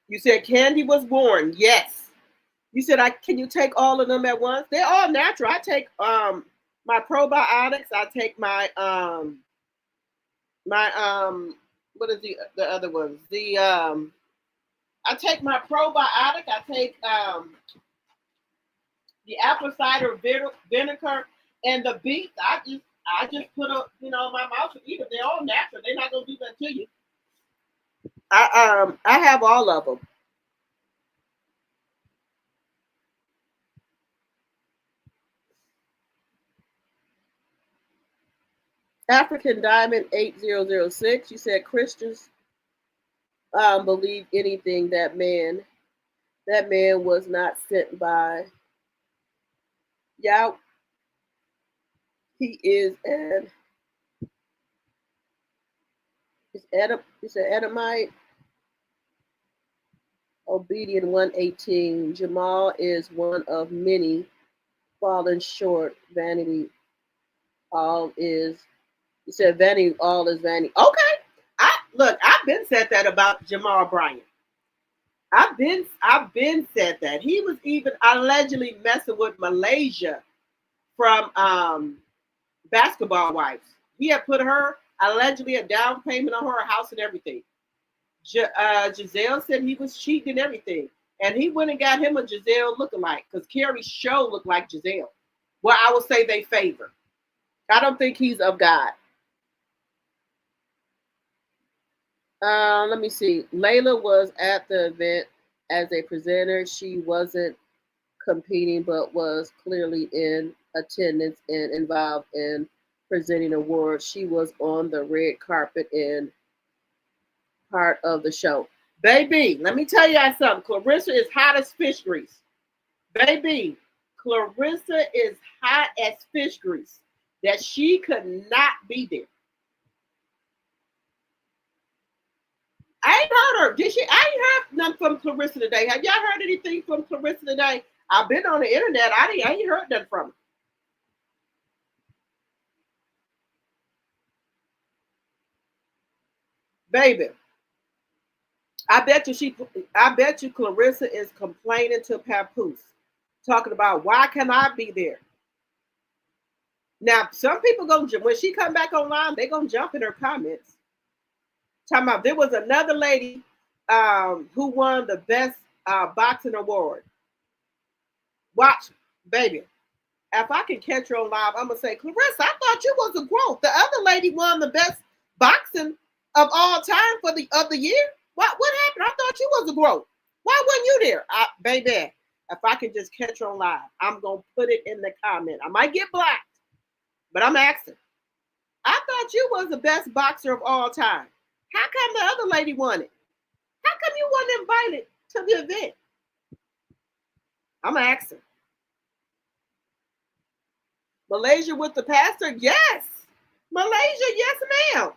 [SPEAKER 1] You said Kendi was born. Yes. You said can you take all of them at once? They're all natural. I take my probiotics. I take my what is the other ones? I take my probiotic. I take the apple cider vinegar and the beets. I just put in my mouth and eat them. They're all natural. They're not gonna do that to you. I have all of them. African Diamond 8006. You said Christians believe anything. That man was not sent by Yah. He is an he's an Edomite. Obedient 118. Jamal is one of many fallen short. Vanity all is. You said vanity all is vanity. Okay. I've been said that about Jamal Bryant. I've been said that. He was even allegedly messing with Malaysia from Basketball Wives. He had put her allegedly a down payment on her house and everything. Giselle said he was cheating and everything. And he went and got him a Giselle lookalike because Carrie's show looked like Giselle. Well, I would say they favor. I don't think he's of God. Let me see. Layla was at the event as a presenter. She wasn't competing, but was clearly in attendance and involved in presenting awards. She was on the red carpet and part of the show. Baby, let me tell you something. Claressa is hot as fish grease. Baby, Claressa is hot as fish grease. That she could not be there. I ain't heard her. Did she? I ain't heard nothing from Claressa today. Have y'all heard anything from Claressa today? I've been on the internet. I ain't heard nothing from her. Baby, I bet you Claressa is complaining to Papoose, talking about why can I be there? Now, some people when she come back online, they're gonna jump in her comments. Talking about there was another lady who won the best boxing award. Watch, baby. If I can catch her on live, I'm gonna say, Claressa, I thought you was a growth. The other lady won the best boxing of all time of the year. What happened? I thought you was a growth. Why wasn't you there? Baby, if I can just catch her on live, I'm gonna put it in the comment. I might get blocked, but I'm asking. I thought you was the best boxer of all time. How come the other lady won it? How come you wasn't invited to the event? I'm gonna ask her. Malaysia with the pastor? Yes. Malaysia, yes, ma'am.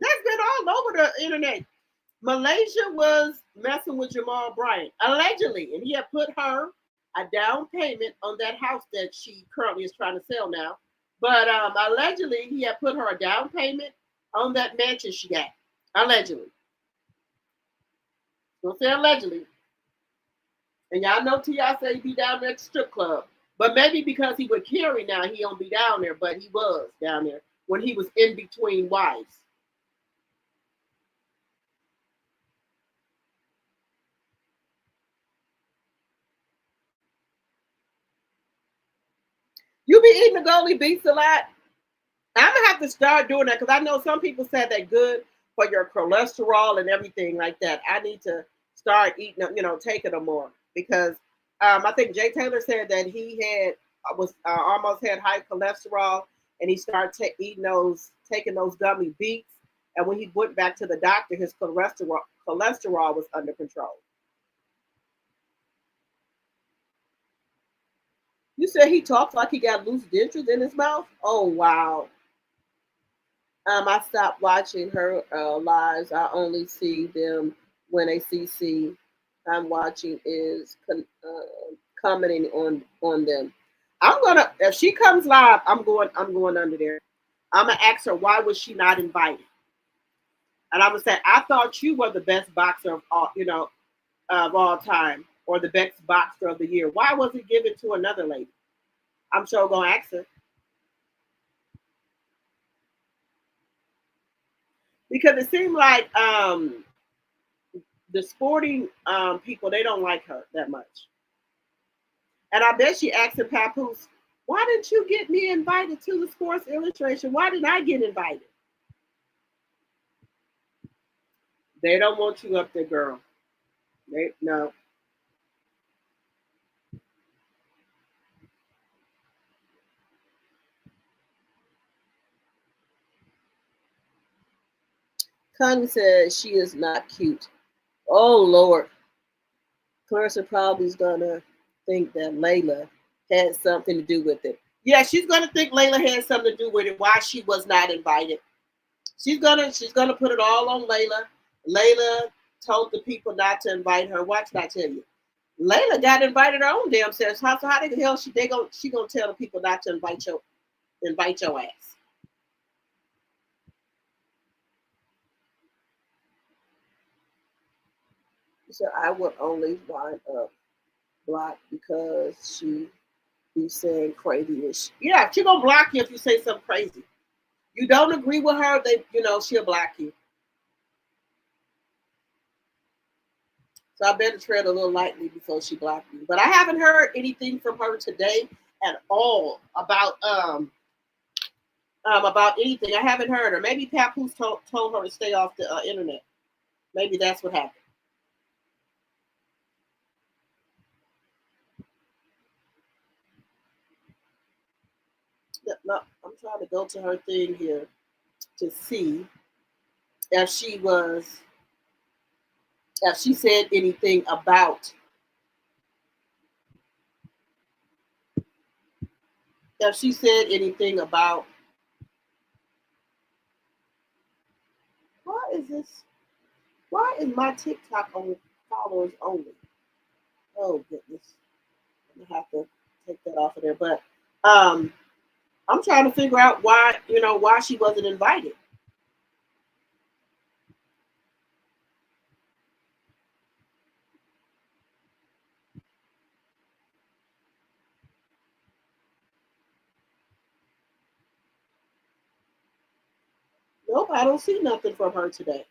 [SPEAKER 1] That's been all over the internet. Malaysia was messing with Jamal Bryant, allegedly, and he had put her a down payment on that house that she currently is trying to sell now. But allegedly, he had put her a down payment on that mansion she got. Allegedly. Don't say allegedly. And y'all know T.I. said he'd be down there at the strip club. But maybe because he would carry now, he don't be down there, but he was down there when he was in between wives. You be eating the goalie beets a lot? I'm gonna have to start doing that because I know some people said they're good for your cholesterol and everything like that. I need to start eating them, taking them more because I think Jay Taylor said that he had was almost had high cholesterol and he started taking those gummy beets. And when he went back to the doctor, his cholesterol was under control. You said he talks like he got loose dentures in his mouth? Oh, wow. I stopped watching her lives. I only see them when ACC I'm watching is commenting on them. I'm gonna if she comes live, I'm going under there. I'm gonna ask her why was she not invited, and I'm gonna say I thought you were the best boxer of all time or the best boxer of the year. Why was it given to another lady? I'm sure gonna ask her. Because it seemed like the sporting people, they don't like her that much. And I bet she asked him, Papoose, why didn't you get me invited to the Sports Illustration? Why didn't I get invited? They don't want you up there, girl. No. Connie says she is not cute. Oh, Lord. Clarissa probably is going to think that Layla had something to do with it. Yeah, she's going to think Layla had something to do with it, why she was not invited. She's gonna put it all on Layla. Layla told the people not to invite her. Watch I tell you. Layla got invited her own damn self. How the hell she gonna tell the people not to invite your ass? So I would only wind up blocked because she be saying crazy shit. Yeah, she gonna block you if you say something crazy. You don't agree with her, she'll block you. So I better tread a little lightly before she blocked me. But I haven't heard anything from her today at all about anything. I haven't heard her. Maybe Papoose told her to stay off the internet. Maybe that's what happened. No, I'm trying to go to her thing here to see if she said anything about why is my TikTok on followers only? Oh goodness. I'm gonna have to take that off of there. But I'm trying to figure out why she wasn't invited. Nope, I don't see nothing from her today.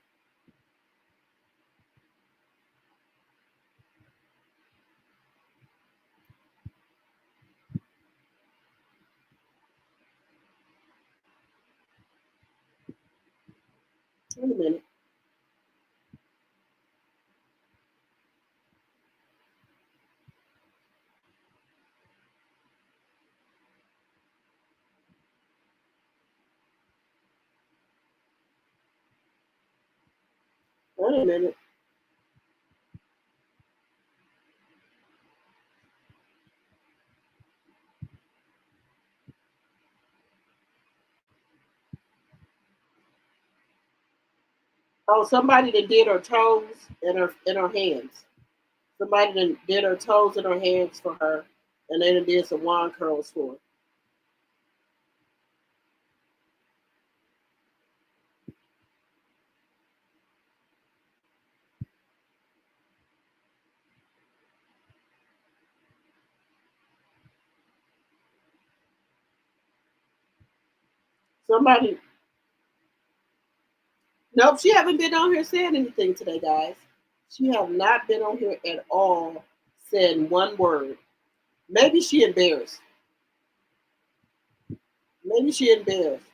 [SPEAKER 1] Wait a minute. Wait a minute. Oh, somebody that did her toes and her hands. Somebody that did her toes and her hands for her, and then did some wand curls for her. Somebody. Nope, she haven't been on here saying anything today, guys. She have not been on here at all, saying one word. Maybe she embarrassed. Maybe she embarrassed.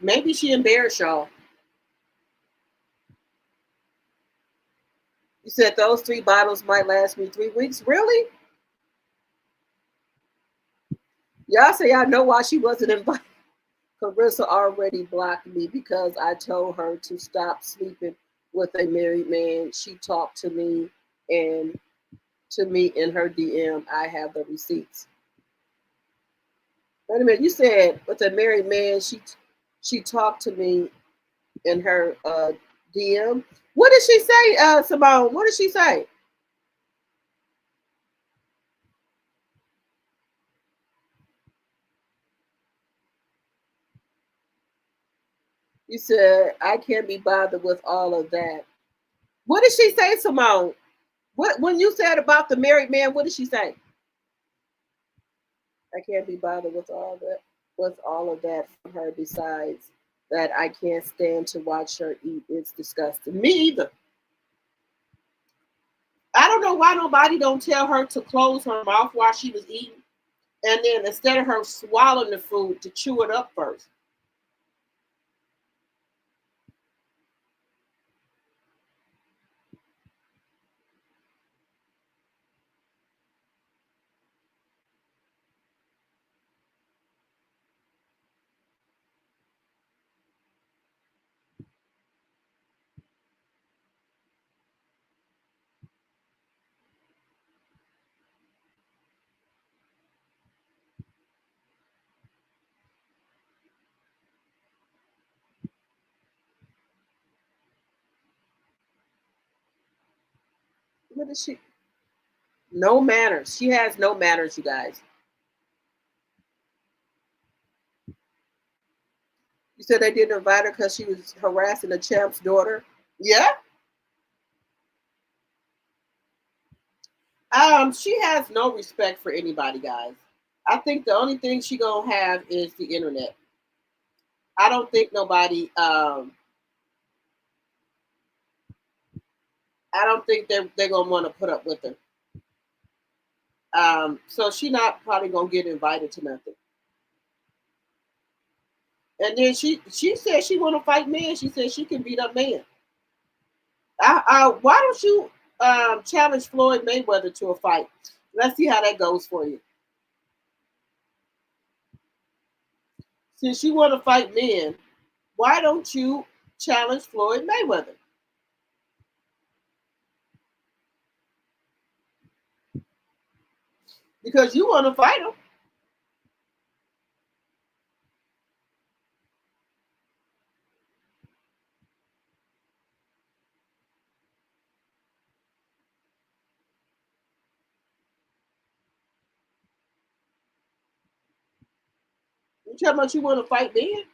[SPEAKER 1] Maybe she embarrassed y'all. You said those 3 bottles might last me 3 weeks. Really? Y'all say I know why she wasn't invited. Clarissa already blocked me because I told her to stop sleeping with a married man. She talked to me and to me in her DM. I have the receipts. Wait a minute. You said with a married man, she talked to me in her DM. What did she say, Simone? What did she say? You said I can't be bothered with all of that. What did she say, Simone? What when you said about the married man? What did she say? I can't be bothered with all that. With all of that from her. Besides that, I can't stand to watch her eat. It's disgusting. Me either. I don't know why nobody don't tell her to close her mouth while she was eating, and then instead of her swallowing the food, to chew it up first. What is she? No manners. She has no manners, you guys. You said they didn't invite her because she was harassing the champ's daughter. Yeah. She has no respect for anybody, guys. I think the only thing she gonna have is the internet. I don't think nobody. I don't think they're gonna want to put up with her. So she not probably gonna get invited to nothing. And then she said she want to fight men. She said she can beat up men. Why don't you challenge Floyd Mayweather to a fight? Let's see how that goes for you. Since you want to fight men, why don't you challenge Floyd Mayweather? Because you want to fight him. You talking about you want to fight men?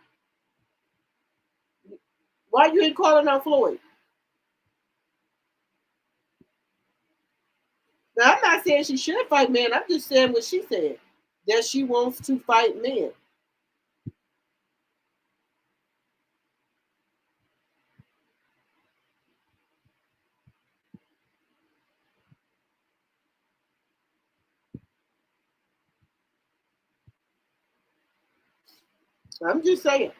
[SPEAKER 1] Why you ain't calling out Floyd? Now I'm not saying she should fight men. I'm just saying what she said. That she wants to fight men. I'm just saying.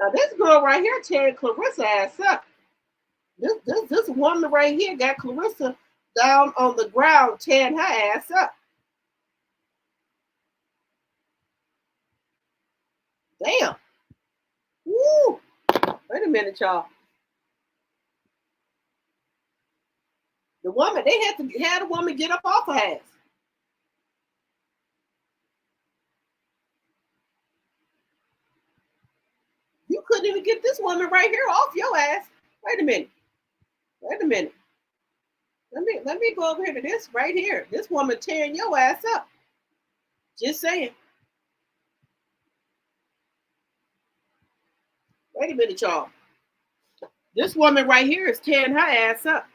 [SPEAKER 1] Now this girl right here tearing Claressa ass up. This woman right here got Claressa down on the ground tearing her ass up. Damn. Woo. Wait a minute, y'all. The woman, they had to have the woman get up off her ass. You couldn't even get this woman right here off your ass. Wait a minute. Wait a minute. Let me go over here to this right here. This woman tearing your ass up. Just saying. Wait a minute, y'all. This woman right here is tearing her ass up.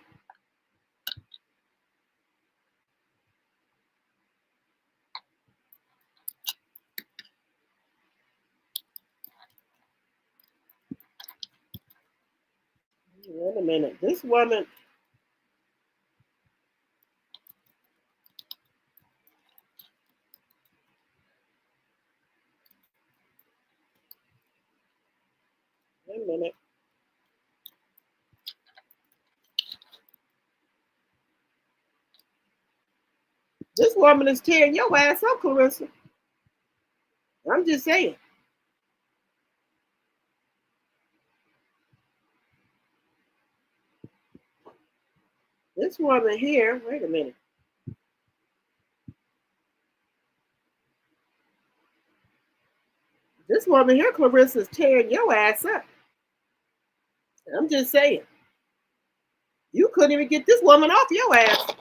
[SPEAKER 1] Wait a minute. This woman. Wait a minute. This woman is tearing your ass up, Claressa. I'm just saying. This woman here, wait a minute. This woman here, Claressa, is tearing your ass up. I'm just saying. You couldn't even get this woman off your ass.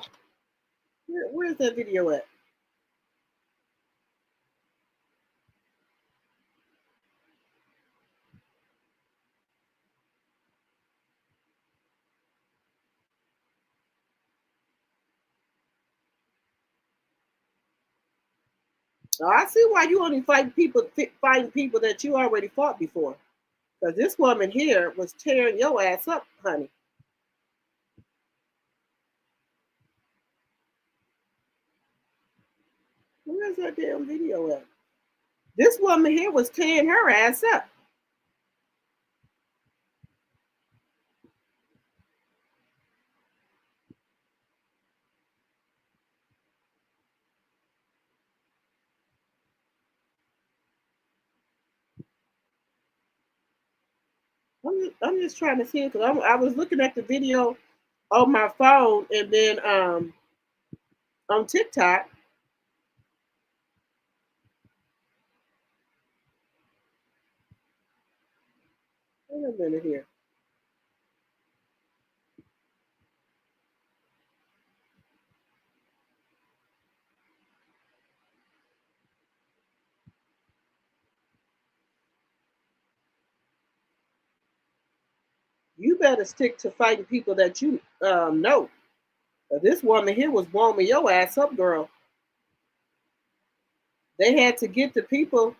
[SPEAKER 1] Where's that video at? So I see why you only fighting people that you already fought before. Because this woman here was tearing your ass up, honey. Where's that damn video at? This woman here was tearing her ass up. I'm just trying to see it because I was looking at the video on my phone and then on TikTok. Wait a minute here. You better stick to fighting people that you know. This woman here was warming your ass up, girl. They had to get the people,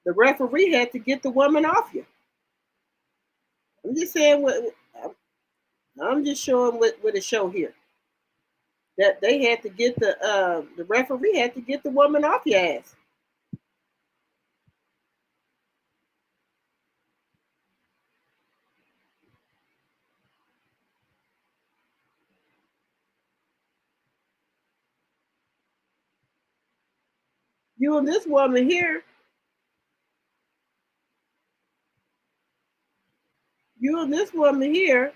[SPEAKER 1] the referee had to get the woman off you. I'm just saying I'm just showing what it show here. That they had to get the referee had to get the woman off your ass. You and this woman here, you and this woman here,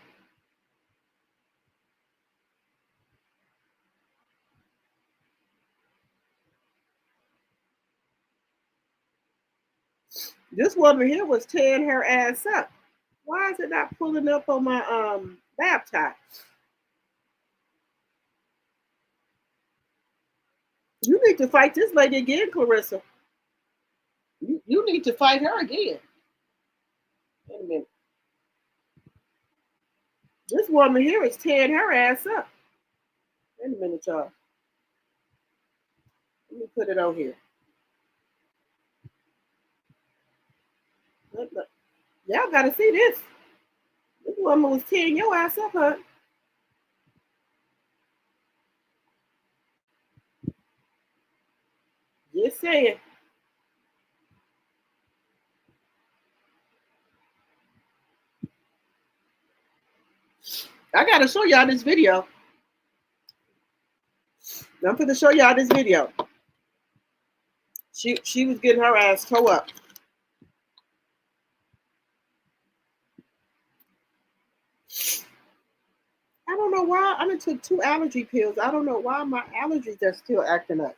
[SPEAKER 1] this woman here was tearing her ass up. Why is it not pulling up on my laptop? You need to fight this lady again, Claressa. You need to fight her again. Wait a minute. This woman here is tearing her ass up. Wait a minute, y'all. Let me put it on here. Look. Y'all gotta see this. This woman was tearing your ass up, huh? Just saying. I gotta show y'all this video. I'm gonna show y'all this video. She was getting her ass towed up. I don't know why. I done took 2 allergy pills. I don't know why my allergies are still acting up.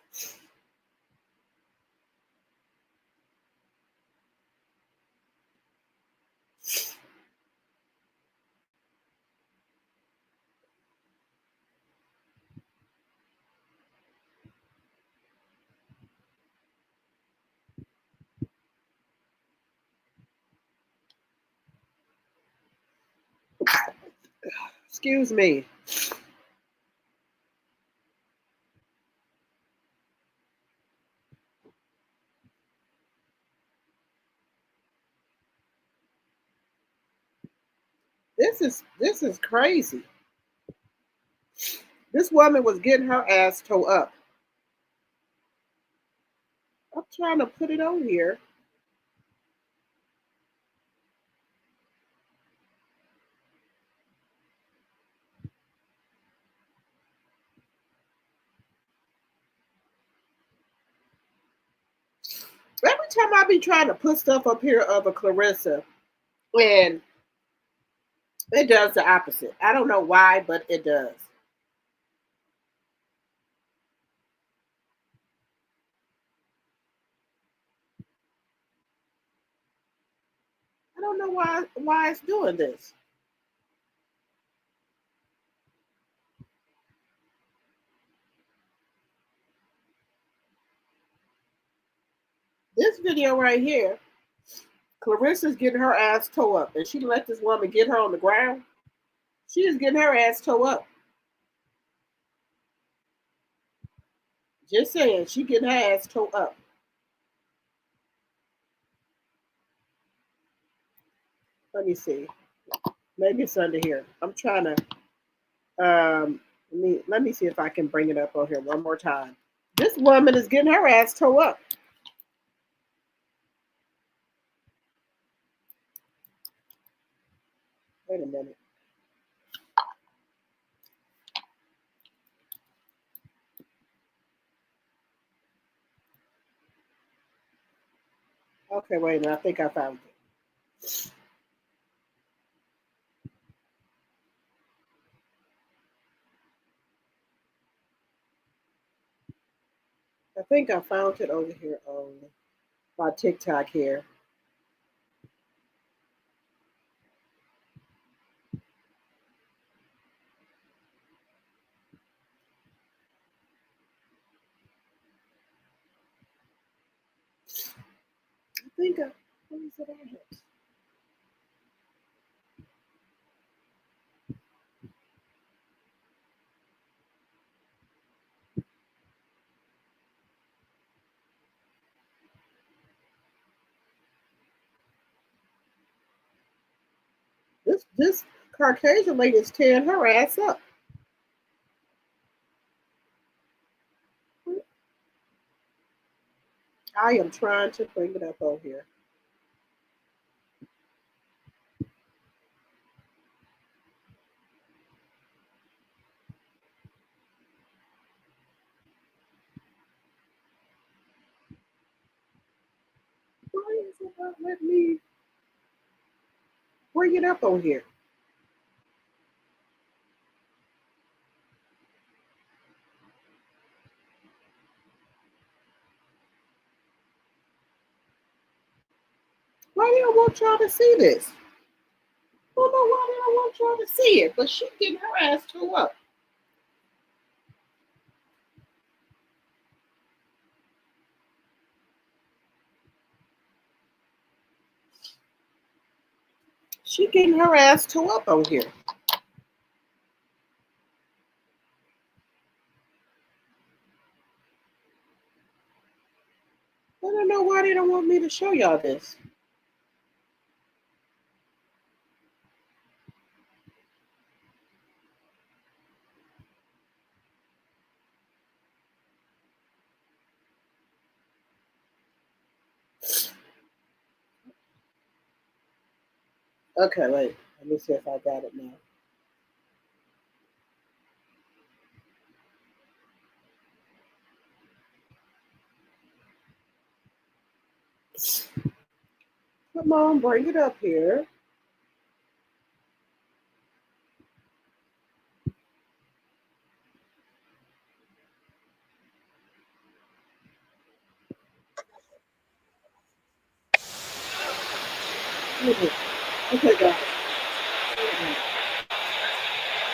[SPEAKER 1] Excuse me. This is crazy. This woman was getting her ass towed up. I'm trying to put it on here. Every time I be trying to put stuff up here of a Claressa, and it does the opposite. I don't know why, but it does. I don't know why it's doing this. This video right here, Claressa's getting her ass towed up, and she let this woman get her on the ground. She is getting her ass towed up. Just saying, she getting her ass towed up. Let me see. Maybe it's under here. I'm trying to. Let me see if I can bring it up on here one more time. This woman is getting her ass towed up. Wait a minute. Okay, wait a minute. I think I found it. I think I found it over here on my TikTok here. I think I. What is it on here? This Caucasian lady is tearing her ass up. I am trying to bring it up over here. Why is it not letting me bring it up on here? Why do I want y'all to see this? I don't know why they don't want y'all to see it, but she getting her ass towed up. She getting her ass towed up on here. I don't know why they don't want me to show y'all this. Okay, wait. Let me see if I got it now. Come on, bring it up here. Okay, guys.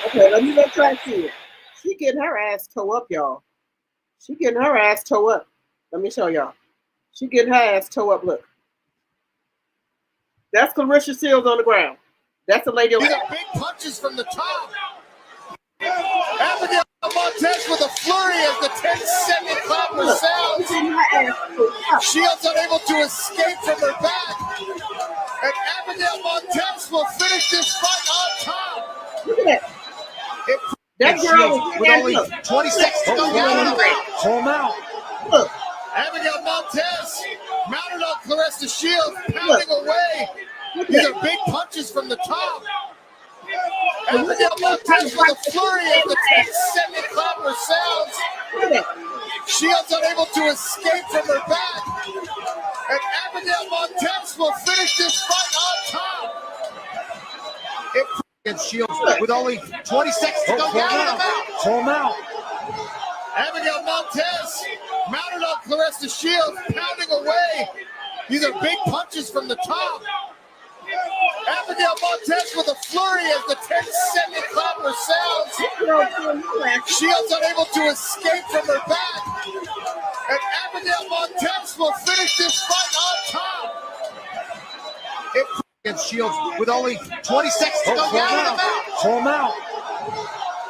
[SPEAKER 1] Okay, let me go try to see it. She getting her ass toe up, y'all. She getting her ass toe up. Let me show y'all. She getting her ass toe up. Look. That's Claressa Shields on the ground. That's the lady on the
[SPEAKER 11] ground. These are big punches from the top. Abigail Montez with a flurry as the 10-second clapper sounds. Shields unable to escape from her back. And Abigail Montez will finish this fight on top.
[SPEAKER 1] Look at that. That girl
[SPEAKER 11] with only 20 seconds to go down.
[SPEAKER 8] Home out.
[SPEAKER 1] Look.
[SPEAKER 11] Abigail Montez mounted on Claressa Shields, pounding away. These are big punches from the top. Abigail Montez with a flurry as the 10-second clapper sounds. Shields unable to escape from her back. And Abigail Montez will finish this fight on top. And Shields with only 20 seconds to go down.
[SPEAKER 8] Home out.
[SPEAKER 11] Abigail Montez mounted on Claressa Shields, pounding away. These are big punches from the top. Abigail Montez with a flurry as the 10-second clapper sounds. Shields unable to escape from her back. And Abigail Montez will finish this fight on top. And Shields with only 20 seconds to go down.
[SPEAKER 8] Home out.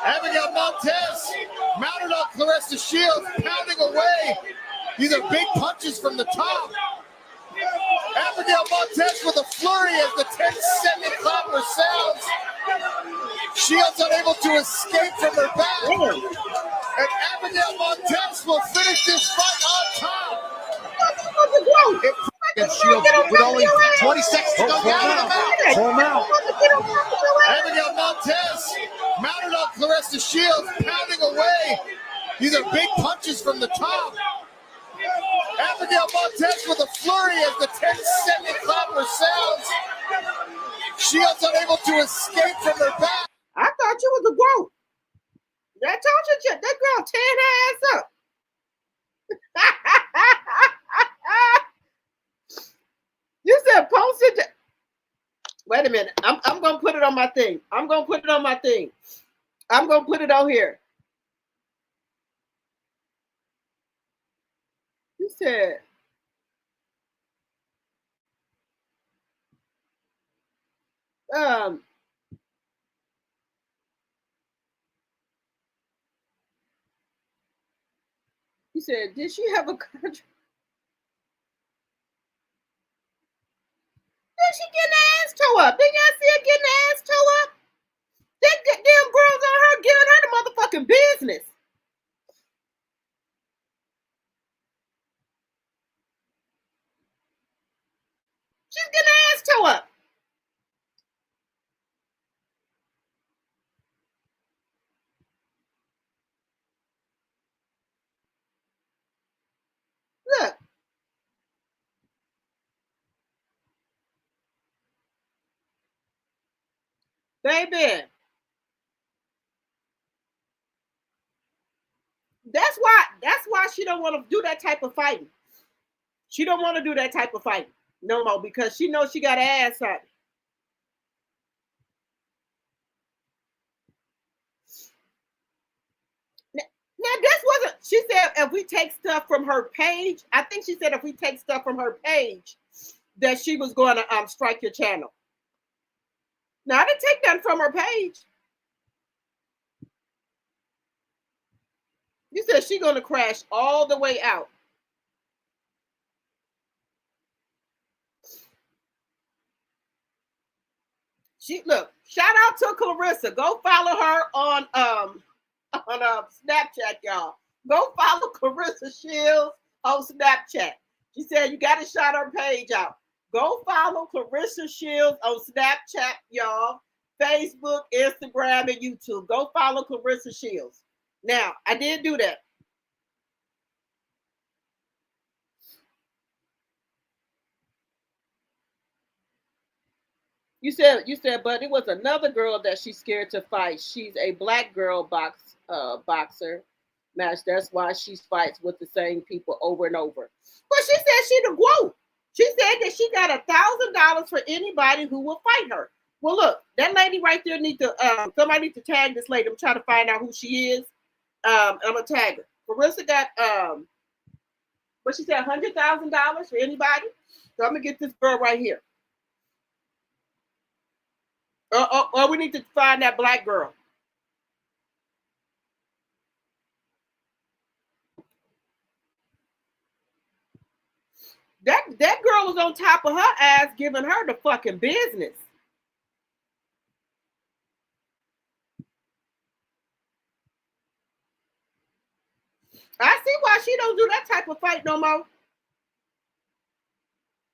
[SPEAKER 11] Abigail Montez mounted on Claressa Shields, pounding away. These are big punches from the top. Abigail Montez with a flurry as the 10-second clapper sounds. Shields unable to escape from her back. And Abigail Montez will finish this fight on top. And Shields with only 20 seconds to go down.
[SPEAKER 8] Home out.
[SPEAKER 11] Abigail Montez mounted on Claressa Shields, pounding away. These are big punches from the top. Abigail Montez with a flurry as the 10-second clapper sounds. Shields unable to escape from her back.
[SPEAKER 1] I thought you was a goat. I told you that girl tearing her ass up. You said post it. Wait a minute. I'm gonna put it on my thing. I'm gonna put it on my thing. I'm gonna put it on here. You said you said, did she have a contract? Did she get her ass toe up? Did y'all see her getting her ass toe up? That damn girls on her giving her the motherfucking business. She's getting her ass toe up. Look. Baby. That's why she don't want to do that type of fighting. She don't want to do that type of fighting no more because she knows she got her ass up. Now this wasn't, she said if we take stuff from her page, I think she said if we take stuff from her page, that she was going to strike your channel. Now I didn't take that from her page. You said she's going to crash all the way out. Look, shout out to Claressa. Go follow her on Snapchat, y'all. Go follow Claressa Shields on Snapchat. She said you got to shout her page out. Go follow Claressa Shields on Snapchat, y'all. Facebook, Instagram, and YouTube. Go follow Claressa Shields. Now, I did do that. You said, but it was another girl that she's scared to fight. She's a black girl boxer match. That's why she fights with the same people over and over. But she said she the GWOAT. She said that she got $1,000 for anybody who will fight her. Well, look, that lady right there need to somebody need to tag this lady. I'm trying to find out who she is. I'm gonna tag her. Claressa got what she said, $100,000 for anybody. So I'm gonna get this girl right here. We need to find that black girl. That girl was on top of her ass, giving her the fucking business. I see why she don't do that type of fight no more.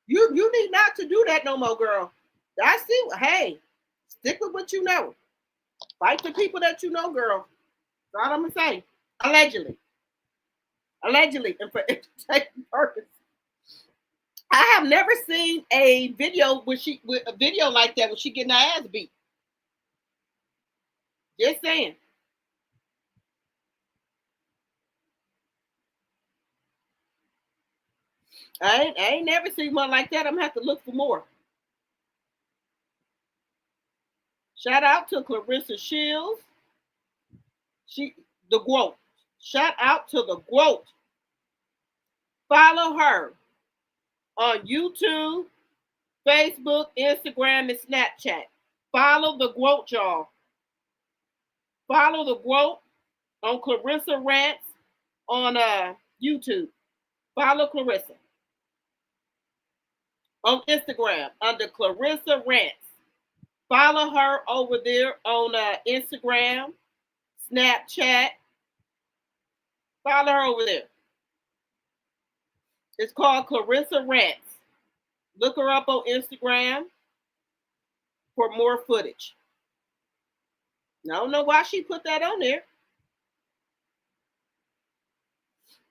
[SPEAKER 1] You need not to do that no more, girl. I see. Hey, stick with what you know. Fight the people that you know, girl. That's all I'm gonna say. Allegedly, and for entertainment purpose. I have never seen a video with a video like that when she getting her ass beat. Just saying. I ain't never seen one like that. I'm gonna have to look for more. Shout out to Claressa Shields. The GWOAT. Shout out to the GWOAT. Follow her on YouTube, Facebook, Instagram, and Snapchat. Follow the GWOAT, y'all. Follow the GWOAT on Claressa Rants on YouTube. Follow Claressa on Instagram under Claressa Rants. Follow her over there on Instagram, Snapchat. Follow her over there. It's called Claressa Rants. Look her up on Instagram for more footage. I don't know why she put that on there.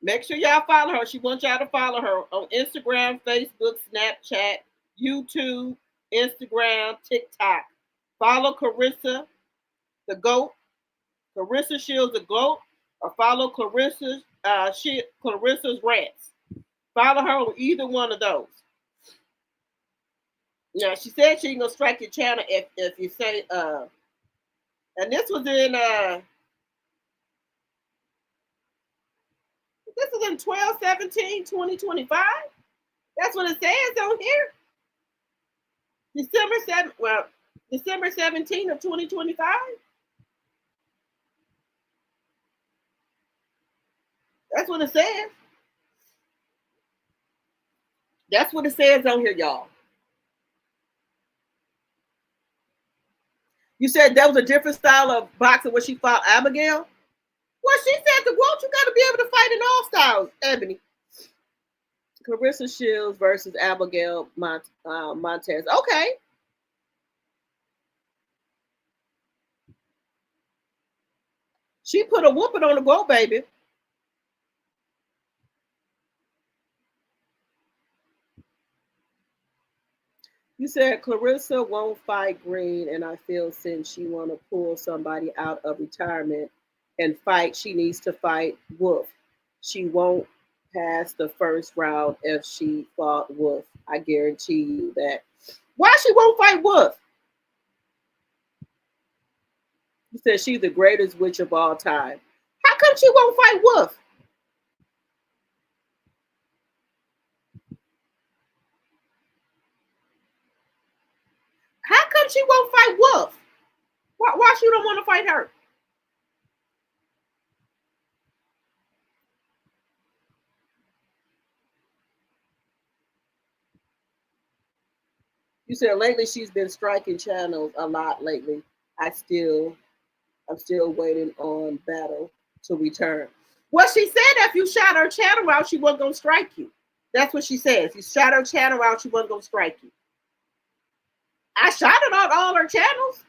[SPEAKER 1] Make sure y'all follow her. She wants y'all to follow her on Instagram, Facebook, Snapchat, YouTube, Instagram, TikTok. Follow Claressa, the GOAT, Claressa Shields, the GOAT, or follow Claressa's Rants. Follow her on either one of those. Yeah, she said she ain't gonna strike your channel if you say and this was in 12/17/2025. That's what it says on here. December 17th of 2025. That's what it says. That's what it says on here, y'all. You said that was a different style of boxing when she fought Abigail? Well, she said the GWOAT, you got to be able to fight in all styles, Ebony. Claressa Shields versus Abigail Montez. Okay. She put a whooping on the GWOAT, baby. You said Claressa won't fight Green, and I feel since she want to pull somebody out of retirement and fight, she needs to fight Wolf. She won't pass the first round if she fought Wolf. I guarantee you that. Why she won't fight Wolf? You said she's the greatest witch of all time. How come she won't fight Wolf? How come she won't fight Wolf? Why she don't want to fight her? You said lately she's been striking channels a lot lately. I'm still waiting on Battle to return. Well, she said that if you shot her channel out, she wasn't gonna strike you. That's what she says. If you shot her channel out, she wasn't gonna strike you. I shot it on all her channels.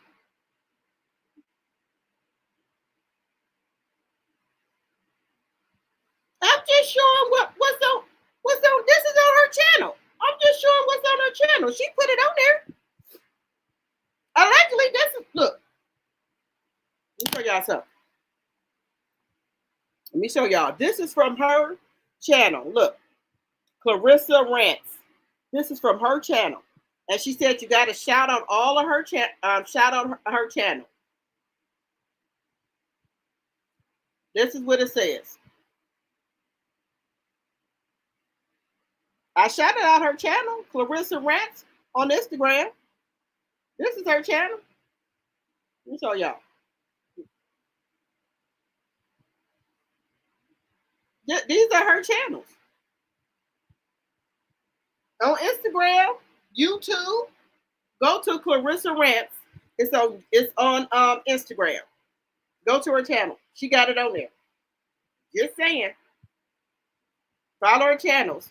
[SPEAKER 1] I'm just showing what's on. This is on her channel. I'm just showing what's on her channel. She put it on there. y'all something. Let me show y'all. This is from her channel. Look, Claressa Rants. This is from her channel, and she said you got to shout out all of her shout out her channel. This is what it says. I shouted out her channel, Claressa Rants, on Instagram. This is her channel. Let me show y'all. These are her channels. On Instagram, YouTube, go to Claressa Rants. It's on Instagram. Go to her channel. She got it on there. Just saying. Follow her channels.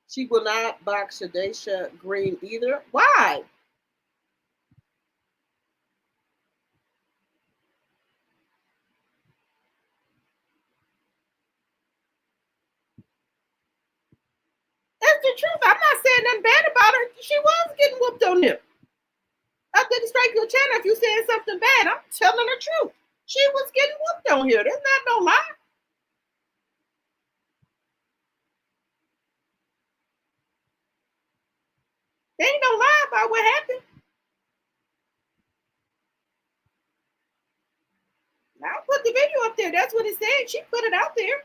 [SPEAKER 1] She will not box Shadesha Green either. Why? That's the truth. I'm not saying nothing bad about her. She was getting whooped on there. I didn't strike your channel if you saying something bad. I'm telling the truth. She was getting whooped on here. There's not no lie. There ain't no lie about what happened. I'll put the video up there. That's what it said. She put it out there.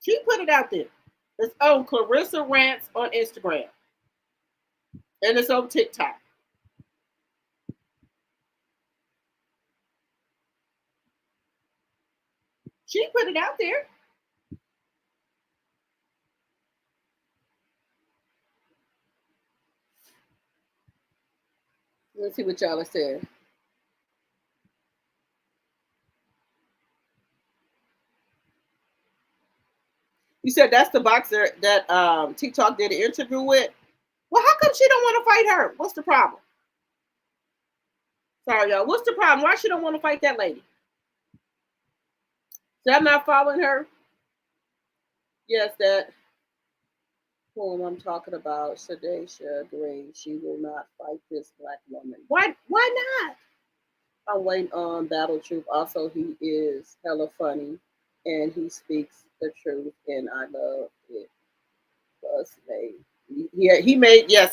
[SPEAKER 1] She put it out there. It's on Claressa Rants on Instagram. And it's on TikTok. She put it out there. Let's see what y'all are saying. You said that's the boxer that TikTok did an interview with? Well, how come she don't want to fight her? What's the problem? Sorry, y'all. What's the problem? Why she don't want to fight that lady? So I'm not following her? Yes, that whom I'm talking about, Shadesha Green. She will not fight this black woman. Why not? I'm waiting on Battle Truth. Also, he is hella funny and he speaks the truth, and I love it. Plus, he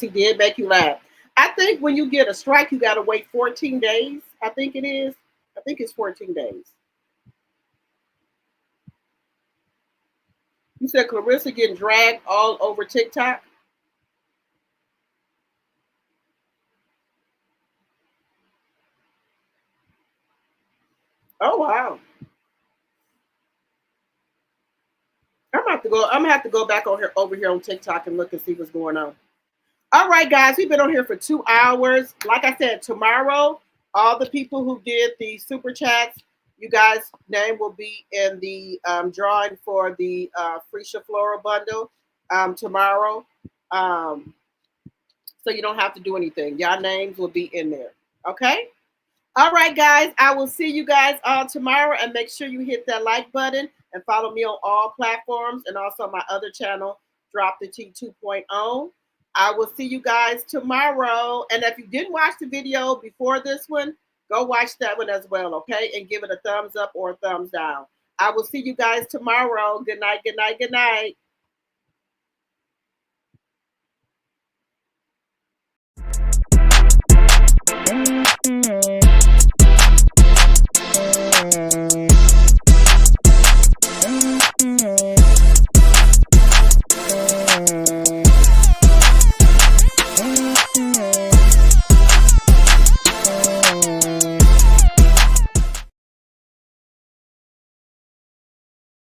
[SPEAKER 1] did make you laugh. I think when you get a strike, you got to wait 14 days. I think it is. I think it's 14 days. You said Claressa getting dragged all over TikTok? Oh wow. I'm gonna have to go back over here on TikTok and look and see what's going on. All right, guys, we've been on here for 2 hours. Like I said, tomorrow, all the people who did the super chats, you guys' name will be in the drawing for the Freesia Flora bundle tomorrow. So you don't have to do anything. Y'all names will be in there. Okay? All right, guys. I will see you guys all tomorrow, and make sure you hit that like button and follow me on all platforms, and also my other channel, Drop the T 2.0. I will see you guys tomorrow. And if you didn't watch the video before this one, go watch that one as well, okay? And give it a thumbs up or a thumbs down. I will see you guys tomorrow. Good night, good night, good night.